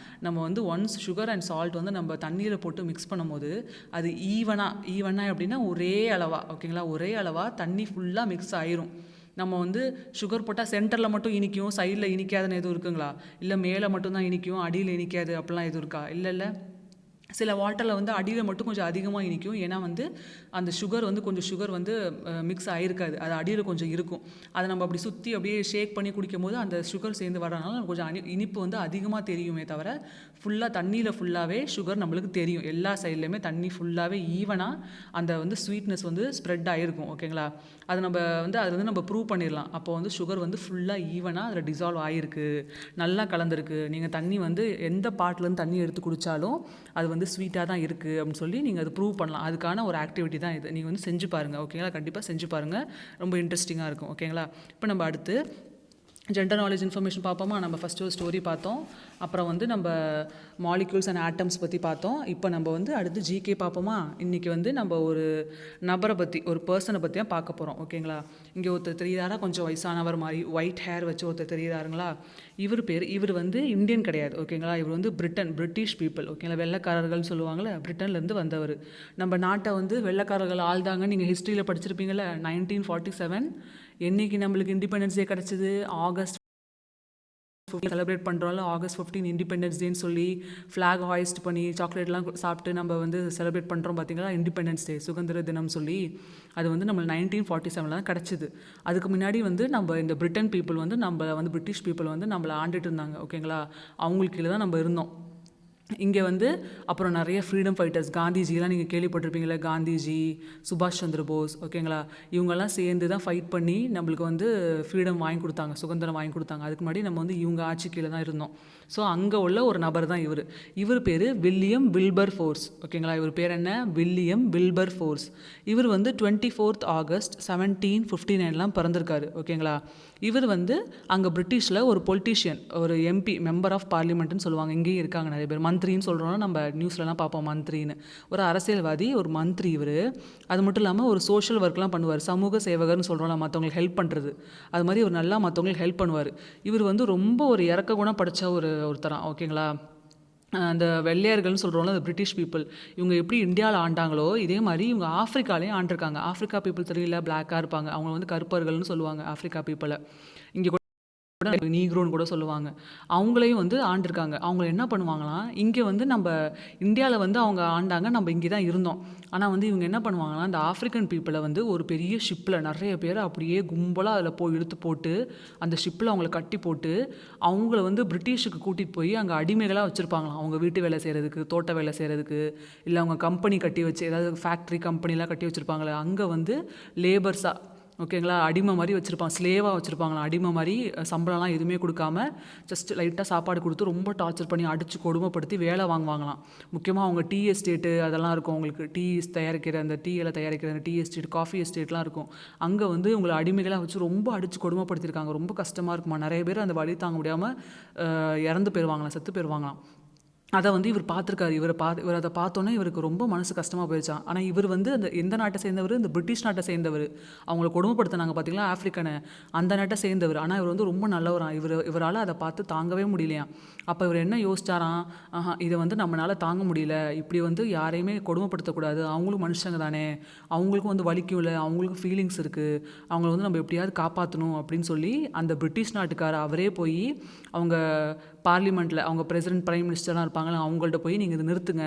நம்ம வந்து ஒன்ஸ் சுகர் அண்ட் சால்ட் வந்து நம்ம தண்ணியில் போட்டு மிக்ஸ் பண்ணும்போது அது ஈவனாக எப்படின்னா ஒரே அளவாக, ஓகேங்களா, ஒரே அளவாக தண்ணி ஃபுல்லாக மிக்ஸ் ஆயிரும். நம்ம வந்து சுகர் போட்டால் சென்டரில் மட்டும் இனிக்கும், சைடில் இனிக்காதுன்னு எதுவும் இருக்குங்களா? இல்லை மேலே மட்டும்தான் இனிக்கும், அடியில் இனிக்காது அப்படிலாம் எதுவும் இருக்கா? இல்லை. சில வாட்டரில் வந்து அடியில் மட்டும் கொஞ்சம் அதிகமாக இனிக்கும். ஏன்னா வந்து அந்த கொஞ்சம் சுகர் வந்து மிக்ஸ் ஆகிருக்காது, அது அடியில் கொஞ்சம் இருக்கும். அதை நம்ம அப்படி சுற்றி அப்படியே ஷேக் பண்ணி குடிக்கும் போது அந்த சுகர் சேர்ந்து வரனால கொஞ்சம் இனிப்பு வந்து அதிகமாக தெரியுமே தவிர தண்ணியில் ஃபுல்லாகவே சுகர் நம்மளுக்கு தெரியும். எல்லா சைட்லேயுமே தண்ணி ஃபுல்லாகவே ஈவனாக அந்த வந்து ஸ்வீட்னஸ் வந்து ஸ்ப்ரெட் ஆகிருக்கும். ஓகேங்களா? அது நம்ம ப்ரூவ் பண்ணிடலாம். அப்போ வந்து சுகர் வந்து ஃபுல்லாக ஈவனாக அதில் டிசால்வ் ஆகிருக்கு, நல்லா கலந்துருக்கு. நீங்கள் தண்ணி வந்து எந்த பாட்டிலேருந்து தண்ணி எடுத்து குடித்தாலும் அது வந்து ஸ்வீட்டாக தான் இருக்குது அப்படின்னு சொல்லி நீங்கள் அது ப்ரூவ் பண்ணலாம். அதுக்கான ஒரு ஆக்டிவிட்டி தான் இது. நீங்கள் வந்து செஞ்சு பாருங்கள். ஓகேங்களா? கண்டிப்பாக செஞ்சு பாருங்கள், ரொம்ப இன்ட்ரெஸ்டிங்காக இருக்கும். ஓகேங்களா? இப்போ நம்ம அடுத்து ஜென்ரல் நாலேஜ் இன்ஃபர்மேஷன் பார்ப்போமா? நம்ம ஃபஸ்ட்டு ஒரு ஸ்டோரி பார்த்தோம், அப்புறம் வந்து நம்ம மாலிக்யூல்ஸ் அண்ட் ஆட்டம்ஸ் பற்றி பார்த்தோம். இப்போ நம்ம வந்து அடுத்து ஜிகே பார்ப்போமா? இன்றைக்கி வந்து நம்ம ஒரு நபரை பற்றி, ஒரு பர்சனை பற்றி தான் பார்க்க போகிறோம். ஓகேங்களா? இங்கே ஒருத்தர் தெரியுறாரா, கொஞ்சம் வயசானவர் மாதிரி, ஒயிட் ஹேர் வச்சு ஒருத்தர் தெரியுறாருங்களா? இவர் வந்து இந்தியன் கிடையாது. ஓகேங்களா? இவர் வந்து பிரிட்டிஷ் பீப்புள். ஓகேங்களா? வெள்ளைக்காரர்கள்னு சொல்லுவாங்கள்ல, பிரிட்டன்லேருந்து வந்தவர். நம்ம நாட்டை வந்து வெள்ளைக்காரர்கள் ஆள்தாங்க. நீங்கள் ஹிஸ்ட்ரியில் படிச்சிருப்பீங்கள, 1947 என்னைக்கு நம்மளுக்கு இண்டிபெண்டன்ஸ் டே கிடச்சிது? ஆகஸ்ட் 15 செலிப்ரேட் பண்ணுறோம்ல, ஆகஸ்ட் 15 இண்டிபெண்டன்ஸ் டேன்னு சொல்லி ஃப்ளாக் ஹாய்ஸ்ட் பண்ணி சாக்லேட்லாம் சாப்பிட்டு நம்ம வந்து செலிப்ரேட் பண்ணுறோம் பார்த்தீங்களா, இண்டிபெண்டன்ஸ் டே, சுதந்திர தினம் சொல்லி. அது வந்து நம்ம 1947 தான் கிடச்சிது. அதுக்கு முன்னாடி வந்து நம்ம இந்த பிரிட்டன் பீப்புள் வந்து பிரிட்டிஷ் பீப்புள் வந்து நம்மளை ஆண்டுட்டு இருந்தாங்க. ஓகேங்களா? அவங்களுக்கு கீழே தான் நம்ம இருந்தோம். இங்கே வந்து அப்புறம் நிறைய ஃப்ரீடம் ஃபைட்டர்ஸ், காந்திஜிலாம் நீங்கள் கேள்விப்பட்டிருப்பீங்களே, காந்திஜி, சுபாஷ் சந்திர போஸ். ஓகேங்களா? இவங்கெல்லாம் சேர்ந்து தான் ஃபைட் பண்ணி நம்மளுக்கு வந்து ஃப்ரீடம் வாங்கி கொடுத்தாங்க, சுதந்திரம் வாங்கி கொடுத்தாங்க. அதுக்கு முன்னாடி நம்ம வந்து இவங்க ஆட்சி கீழே தான் இருந்தோம். ஸோ அங்கே உள்ள ஒரு நபர் தான் இவர் பேர் வில்லியம் வில்பர் ஃபோர்ஸ். ஓகேங்களா? இவர் பேர் என்ன? William Wilbur force. இவர் வந்து 24 ஆகஸ்ட் 1759 பிறந்திருக்காரு. ஓகேங்களா? இவர் வந்து அங்கே பிரிட்டிஷில் ஒரு பொலிட்டீஷியன், ஒரு எம்பி, மெம்பர் ஆஃப் பார்லிமெண்ட்னு சொல்லுவாங்க. இங்கேயும் இருக்காங்க நிறைய பேர். மந்திரின்னு சொல்கிறோன்னா நம்ம நியூஸ்லலாம் பார்ப்போம் மந்திரின்னு. ஒரு அரசியல்வாதி, ஒரு மந்திரி இவர். அது மட்டும் இல்லாமல் ஒரு சோஷியல் ஒர்க்லாம் பண்ணுவார், சமூக சேவகர்னு சொல்கிறோம்ல, மற்றவங்களுக்கு ஹெல்ப் பண்ணுறது. அது மாதிரி ஒரு நல்லா மற்றவங்களுக்கு ஹெல்ப் பண்ணுவார். இவர் வந்து ரொம்ப ஒரு இறக்க குணம் படித்த ஒருத்தரான். ஓகேங்களா? அந்த வெள்ளையர்கள்னு சொல்கிறோம்ல, அந்த பிரிட்டிஷ் பீப்புள், இவங்க எப்படி இந்தியாவில் ஆண்டாங்களோ இதே மாதிரி இவங்க ஆஃப்ரிக்காலையும் ஆண்டிருக்காங்க. ஆஃப்ரிக்கா பீப்புள் தெரியல, பிளாக்காக இருப்பாங்க, அவங்க வந்து கருப்பர்கள்னு சொல்லுவாங்க ஆஃப்ரிக்கா பீப்புளை. இங்கே நீக்ரோன்னு கூட சொல்லுவாங்க. அவங்களையும் வந்து ஆண்டிருக்காங்க. அவங்க என்ன பண்ணுவாங்களாம், இங்கே வந்து நம்ம இந்தியாவில் வந்து அவங்க ஆண்டாங்க, நம்ம இங்கே தான் இருந்தோம். ஆனால் வந்து இவங்க என்ன பண்ணுவாங்கன்னா, இந்த ஆஃப்ரிக்கன் பீப்புளை வந்து ஒரு பெரிய ஷிப்பில் நிறைய பேர் அப்படியே கும்பலாக அதில் போய் இழுத்து போட்டு, அந்த ஷிப்பில் அவங்கள கட்டி போட்டு, அவங்கள வந்து பிரிட்டிஷுக்கு கூட்டிகிட்டு போய் அங்கே அடிமைகளாக வச்சுருப்பாங்களாம். அவங்க வீட்டு வேலை செய்கிறதுக்கு, தோட்ட வேலை செய்கிறதுக்கு, இல்லை அவங்க கம்பெனி கட்டி வச்சு, ஏதாவது ஃபேக்ட்ரி கம்பெனிலாம் கட்டி வச்சுருப்பாங்களே, அங்கே வந்து லேபர்ஸாக, ஓகேங்களா, அடிமை மாதிரி வச்சுருப்பாங்க, ஸ்லேவாக வச்சுருப்பாங்களா, அடிமை மாதிரி. சம்பளம்லாம் எதுவுமே கொடுக்காம ஜஸ்ட் லைட்டாக சாப்பாடு கொடுத்து ரொம்ப டார்ச்சர் பண்ணி அடித்து கொடுமைப்படுத்தி வேலை வாங்குவாங்களாம். முக்கியமாக அவங்க டீ எஸ்டேட்டு அதெல்லாம் இருக்கும், அவங்களுக்கு டீ தயாரிக்கிற அந்த டீ எல்லாம் தயாரிக்கிற அந்த டீ எஸ்டேட், காஃபி எஸ்டேட்லாம் இருக்கும். அங்கே வந்து உங்களை அடிமைகளாக வச்சு ரொம்ப அடித்து கொடுமைப்படுத்தியிருக்காங்க. ரொம்ப கஷ்டமாக இருக்குமா. நிறைய பேர் அந்த வலி தாங்க முடியாமல் இறந்து போயிடுவாங்களாம், செத்து போயிடுவாங்களாம். அதை வந்து இவர் பார்த்துருக்காரு. இவர் அதை பார்த்தோன்னே இவருக்கு ரொம்ப மனசு கஷ்டமாக போயிடுச்சான். ஆனால் இவர் வந்து அந்த எந்த நாட்டை சேர்ந்தவர்? இந்த பிரிட்டிஷ் நாட்டை சேர்ந்தவர். அவங்கள கொடுமைப்படுத்தினாங்க பார்த்தீங்களா, ஆஃப்ரிக்கனை, அந்த நாட்டை சேர்ந்தவர். ஆனால் இவர் வந்து ரொம்ப நல்லவரான். இவரால் அதை பார்த்து தாங்கவே முடியலையாம். அப்போ இவர் என்ன யோசிச்சாராம், இதை வந்து நம்மளால் தாங்க முடியல, இப்படி வந்து யாரையுமே கொடுமைப்படுத்தக்கூடாது, அவங்களும் மனுஷங்க தானே, அவங்களுக்கும் வந்து வலிக்கும்ல, அவங்களுக்கும் ஃபீலிங்ஸ் இருக்குது, அவங்கள வந்து நம்ம எப்படியாவது காப்பாற்றணும் அப்படின்னு சொல்லி அந்த பிரிட்டிஷ் நாட்டுக்கார அவரே போய் அவங்க பார்லிமெண்ட்டில், அவங்க பிரசிடென்ட், பிரைம் மினிஸ்டர்லாம் இருப்பாங்களே, அவங்கள்ட்ட போய் நீங்கள் இதை நிறுத்துங்க,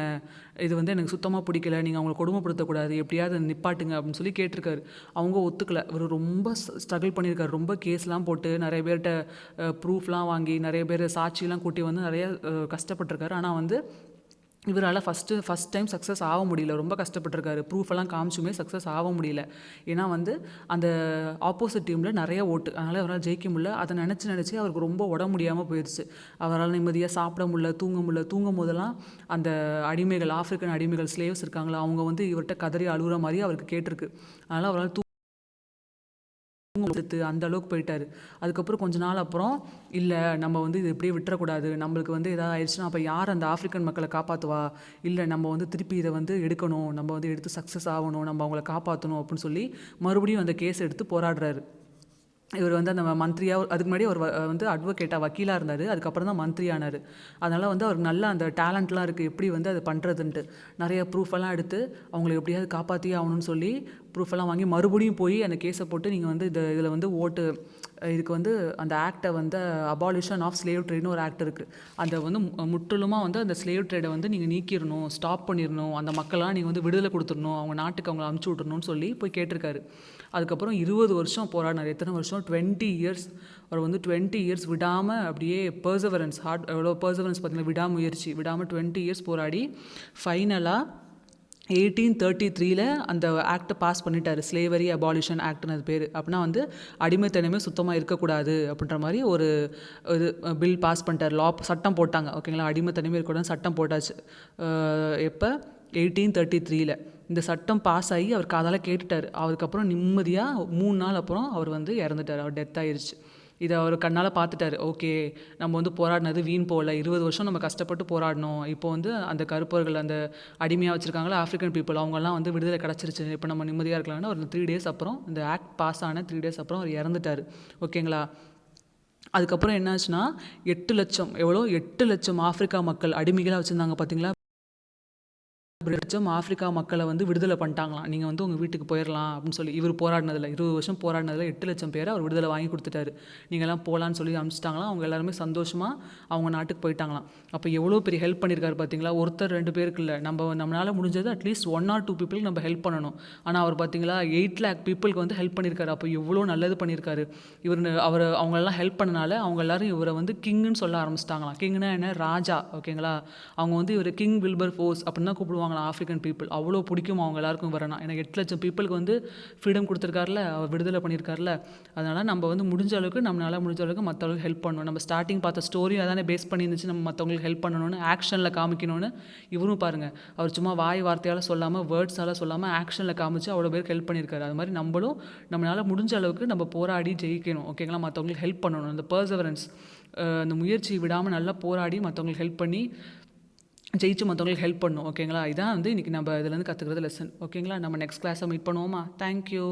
இது வந்து எனக்கு சுத்தமாக பிடிக்கல, நீங்கள் அவங்களை கொடுமைப்படுத்தக்கூடாது, எப்படியாவது நிப்பாட்டுங்க அப்படின்னு சொல்லி கேட்டிருக்காரு. அவங்க ஒத்துக்கலை. இவர் ரொம்ப ஸ்ட்ரகிள் பண்ணியிருக்காரு. ரொம்ப கேஸ்லாம் போட்டு நிறைய பேர்கிட்ட ப்ரூஃப்லாம் வாங்கி நிறைய பேர் சாட்சியெலாம் கூட்டி வந்து நிறைய கஷ்டப்பட்டிருக்காரு. ஆனால் வந்து இவரால் ஃபஸ்ட் டைம் சக்ஸஸ் ஆக முடியல. ரொம்ப கஷ்டப்பட்டிருக்காரு. ப்ரூஃபெல்லாம் காமிச்சுமே சக்ஸஸ் ஆக முடியல. ஏன்னா வந்து அந்த ஆப்போசிட் டீமில் நிறைய ஓட்டு, அதனால் அவரால் ஜெயிக்க முடியல. அதை நினச்சி அவருக்கு ரொம்ப உடம்பு முடியாமல் போயிடுச்சு. அவரால் நிம்மதியாக சாப்பிட முடியல, தூங்கும் போதெல்லாம் அந்த அடிமைகள், ஆஃப்ரிக்கன் அடிமைகள், ஸ்லேவ்ஸ் இருக்காங்களா, அவங்க வந்து இவர்கிட்ட கதறி அழுகுற மாதிரி அவருக்கு கேட்டிருக்கு. அதனால் அவரால் எடுத்து அந்த அளவுக்கு போயிட்டாரு. அதுக்கப்புறம் கொஞ்ச நாள் அப்புறம் இல்லை நம்ம வந்து இது இப்படியே விட்டுறக்கூடாது, நம்மளுக்கு வந்து ஏதாவது ஆயிடுச்சுன்னா அப்போ யார் அந்த ஆஃப்ரிக்கன் மக்களை காப்பாற்றுவா, இல்லை நம்ம வந்து திருப்பி இதை வந்து எடுக்கணும், நம்ம வந்து எடுத்து சக்ஸஸ் ஆகணும், நம்ம அவங்கள காப்பாற்றணும் அப்படின்னு சொல்லி மறுபடியும் அந்த கேஸ் எடுத்து போராடுறாரு. இவர் வந்து அந்த மந்திரியாக அதுக்கு முன்னாடி அவர் வந்து அட்வொகேட்டாக வக்கீலாக இருந்தார், அதுக்கப்புறம் தான் மந்திரி ஆனார். அதனால் வந்து அவருக்கு நல்ல அந்த டேலண்ட்லாம் இருக்குது எப்படி வந்து அதை பண்ணுறதுன்ட்டு. நிறைய ப்ரூஃபெல்லாம் எடுத்து அவங்களை எப்படியாவது காப்பாற்றியே ஆகணும்னு சொல்லி ப்ரூஃபெல்லாம் வாங்கி மறுபடியும் போய் அந்த கேஸை போட்டு நீங்கள் வந்து இதில் வந்து இதுக்கு வந்து அந்த ஆக்டை வந்து அபாலிஷன் ஆஃப் ஸ்லேவ் ட்ரேட்னு ஒரு ஆக்ட் இருக்குது. அதை வந்து முற்றிலுமாக வந்து அந்த ஸ்லேவ் ட்ரேடை வந்து நீங்கள் நீக்கிடணும், ஸ்டாப் பண்ணிடணும், அந்த மக்கள்லாம் நீங்கள் வந்து விடுதலை கொடுத்துடணும், அவங்க நாட்டுக்கு அவங்கள அமுச்சு விட்றணும்னு சொல்லி போய் கேட்டிருக்காரு. அதுக்கப்புறம் 20 வருஷம் போராடினார். எத்தனை வருஷம்? 20 இயர்ஸ். அவர் வந்து 20 இயர்ஸ் விடாமல் அப்படியே பர்சவரன்ஸ், எவ்வளோ பர்சவரன்ஸ் பார்த்தீங்கன்னா, விடாமுயற்சி, விடாமல் 20 இயர்ஸ் போராடி ஃபைனலாக 1833 அந்த ஆக்டை பாஸ் பண்ணிட்டார். ஸ்லேவரி அபாலிஷன் ஆக்ட்னு அது பேர். அப்படின்னா வந்து அடிமைத்தனமே சுத்தமாக இருக்கக்கூடாது அப்படின்ற மாதிரி ஒரு இது பில் பாஸ் பண்ணிட்டார். சட்டம் போட்டாங்க. ஓகேங்களா, அடிமைத்தனமே இருக்கக்கூடாதுன்னு சட்டம் போட்டாச்சு. எப்போ? 1833 இந்த சட்டம் பாஸ் ஆகி அவர் காதால் கேட்டுட்டார். அதுக்கப்புறம் நிம்மதியாக 3 நாள் அப்புறம் அவர் வந்து இறந்துட்டார். அவர் டெத் ஆயிடுச்சு. இதை அவர் கண்ணால் பார்த்துட்டாரு. ஓகே, நம்ம வந்து போராடினது வீண் போகல, 20 வருஷம் நம்ம கஷ்டப்பட்டு போராடினோம், இப்போ வந்து அந்த கருப்பர்கள், அந்த அடிமையாக வச்சுருக்காங்களா ஆஃப்ரிக்கன் பீப்புள், அவங்கெல்லாம் வந்து விடுதலை கிடச்சிருச்சு, இப்போ நம்ம நிம்மதியாக இருக்கலாம்னு ஒரு 3 டேஸ் அப்புறம், இந்த ஆக்ட் பாஸ் ஆன 3 டேஸ் அப்புறம் அவர் இறந்துட்டார். ஓகேங்களா. அதுக்கப்புறம் என்னாச்சுன்னா 8 லட்சம், எவ்வளோ 8 லட்சம் ஆஃப்ரிக்கா மக்கள் அடிமைகளாக வச்சுருந்தாங்க பார்த்தீங்களா. லட்சம் ஆஃப்ரிக்கா மக்களை வந்து விடுதலை பண்ணிட்டாங்களாம். நீங்கள் வந்து உங்கள் வீட்டுக்கு போயிடலாம் அப்படின்னு சொல்லி இவர் போராடினதில் 20 வருஷம் போராடினதில் 8 லட்சம் பேரை அவர் விடுதலை வாங்கி கொடுத்துட்டாரு. நீங்கள்லாம் போகலான்னு சொல்லி அனுப்பிச்சிட்டாங்களாம். அவங்க எல்லாருமே சந்தோஷமாக அவங்க நாட்டுக்கு போயிட்டாங்களாம். அப்போ எவ்வளோ பெரிய ஹெல்ப் பண்ணியிருக்காரு பார்த்தீங்களா. ஒருத்தர் 2 பேருக்கு இல்லை, நம்மளால் முடிஞ்சது அட்லீஸ்ட் 1 or 2 பீப்புளுக்கு நம்ம ஹெல்ப் பண்ணணும். ஆனால் அவர் பார்த்தீங்களா 8 lakh பீப்புளுக்கு வந்து ஹெல்ப் பண்ணியிருக்காரு. அப்போ எவ்வளோ நல்லது பண்ணியிருக்காரு அவங்களெல்லாம் ஹெல்ப் பண்ணனால அவங்க எல்லாரும் இவரை வந்து கிங்குன்னு சொல்ல ஆரம்பிச்சிட்டாங்களாம். கிங்னா என்ன? ராஜா. ஓகேங்களா. அவங்க வந்து இவர் கிங் வில்பர் ஃபோர்ஸ் அப்படின்னு தான் கூப்பிடுவாங்க ஆஃப்ரிக்கன் பீப்புள். அவ்வளோ பிடிக்கும் அவங்க எல்லாருக்கும் வரணும். ஏன்னா 8 லட்சம் பீப்புளுக்கு வந்து ஃப்ரீடம் கொடுத்துருக்காருல, அவர் விடுதலை பண்ணியிருக்காருல. அதனால் நம்ம வந்து முடிஞ்ச அளவுக்கு, நம்மளால் முடிஞ்ச அளவுக்கு மற்றவங்களுக்கு ஹெல்ப் பண்ணணும். நம்ம ஸ்டார்டிங் பார்த்த ஸ்டோரி அதானே பேஸ் பண்ணி இருந்துச்சு, நம்ம மற்றவங்களுக்கு ஹெல்ப் பண்ணணும்னு, ஆக்ஷனில் காமிக்கணும்னு. இவரும் பாருங்கள், அவர் சும்மா வார்த்தையால் சொல்லாமல், வேர்ட்ஸால் சொல்லாமல் ஆக்ஷனில் காமிச்சு அவ்வளோ பேருக்கு ஹெல்ப் பண்ணியிருக்காரு. அது மாதிரி நம்மளால் முடிஞ்ச அளவுக்கு நம்ம போராடி ஜெயிக்கணும். ஓகேங்களா. மற்றவங்களுக்கு ஹெல்ப் பண்ணணும். அந்த பர்சவரன்ஸ், அந்த முயற்சி விடாமல் நல்லா போராடி மற்றவங்களுக்கு ஹெல்ப் பண்ணி ஜெயிச்சு மற்றவங்களுக்கு ஹெல்ப் பண்ணணும். ஓகேங்களா. இதான் வந்து இன்றைக்கி நம்ம இதுலேருந்து கற்றுக்கிறது லெசன். ஓகேங்களா. நம்ம நெக்ஸ்ட் கிளாஸை மீட் பண்ணுவோமா. தேங்க்யூ.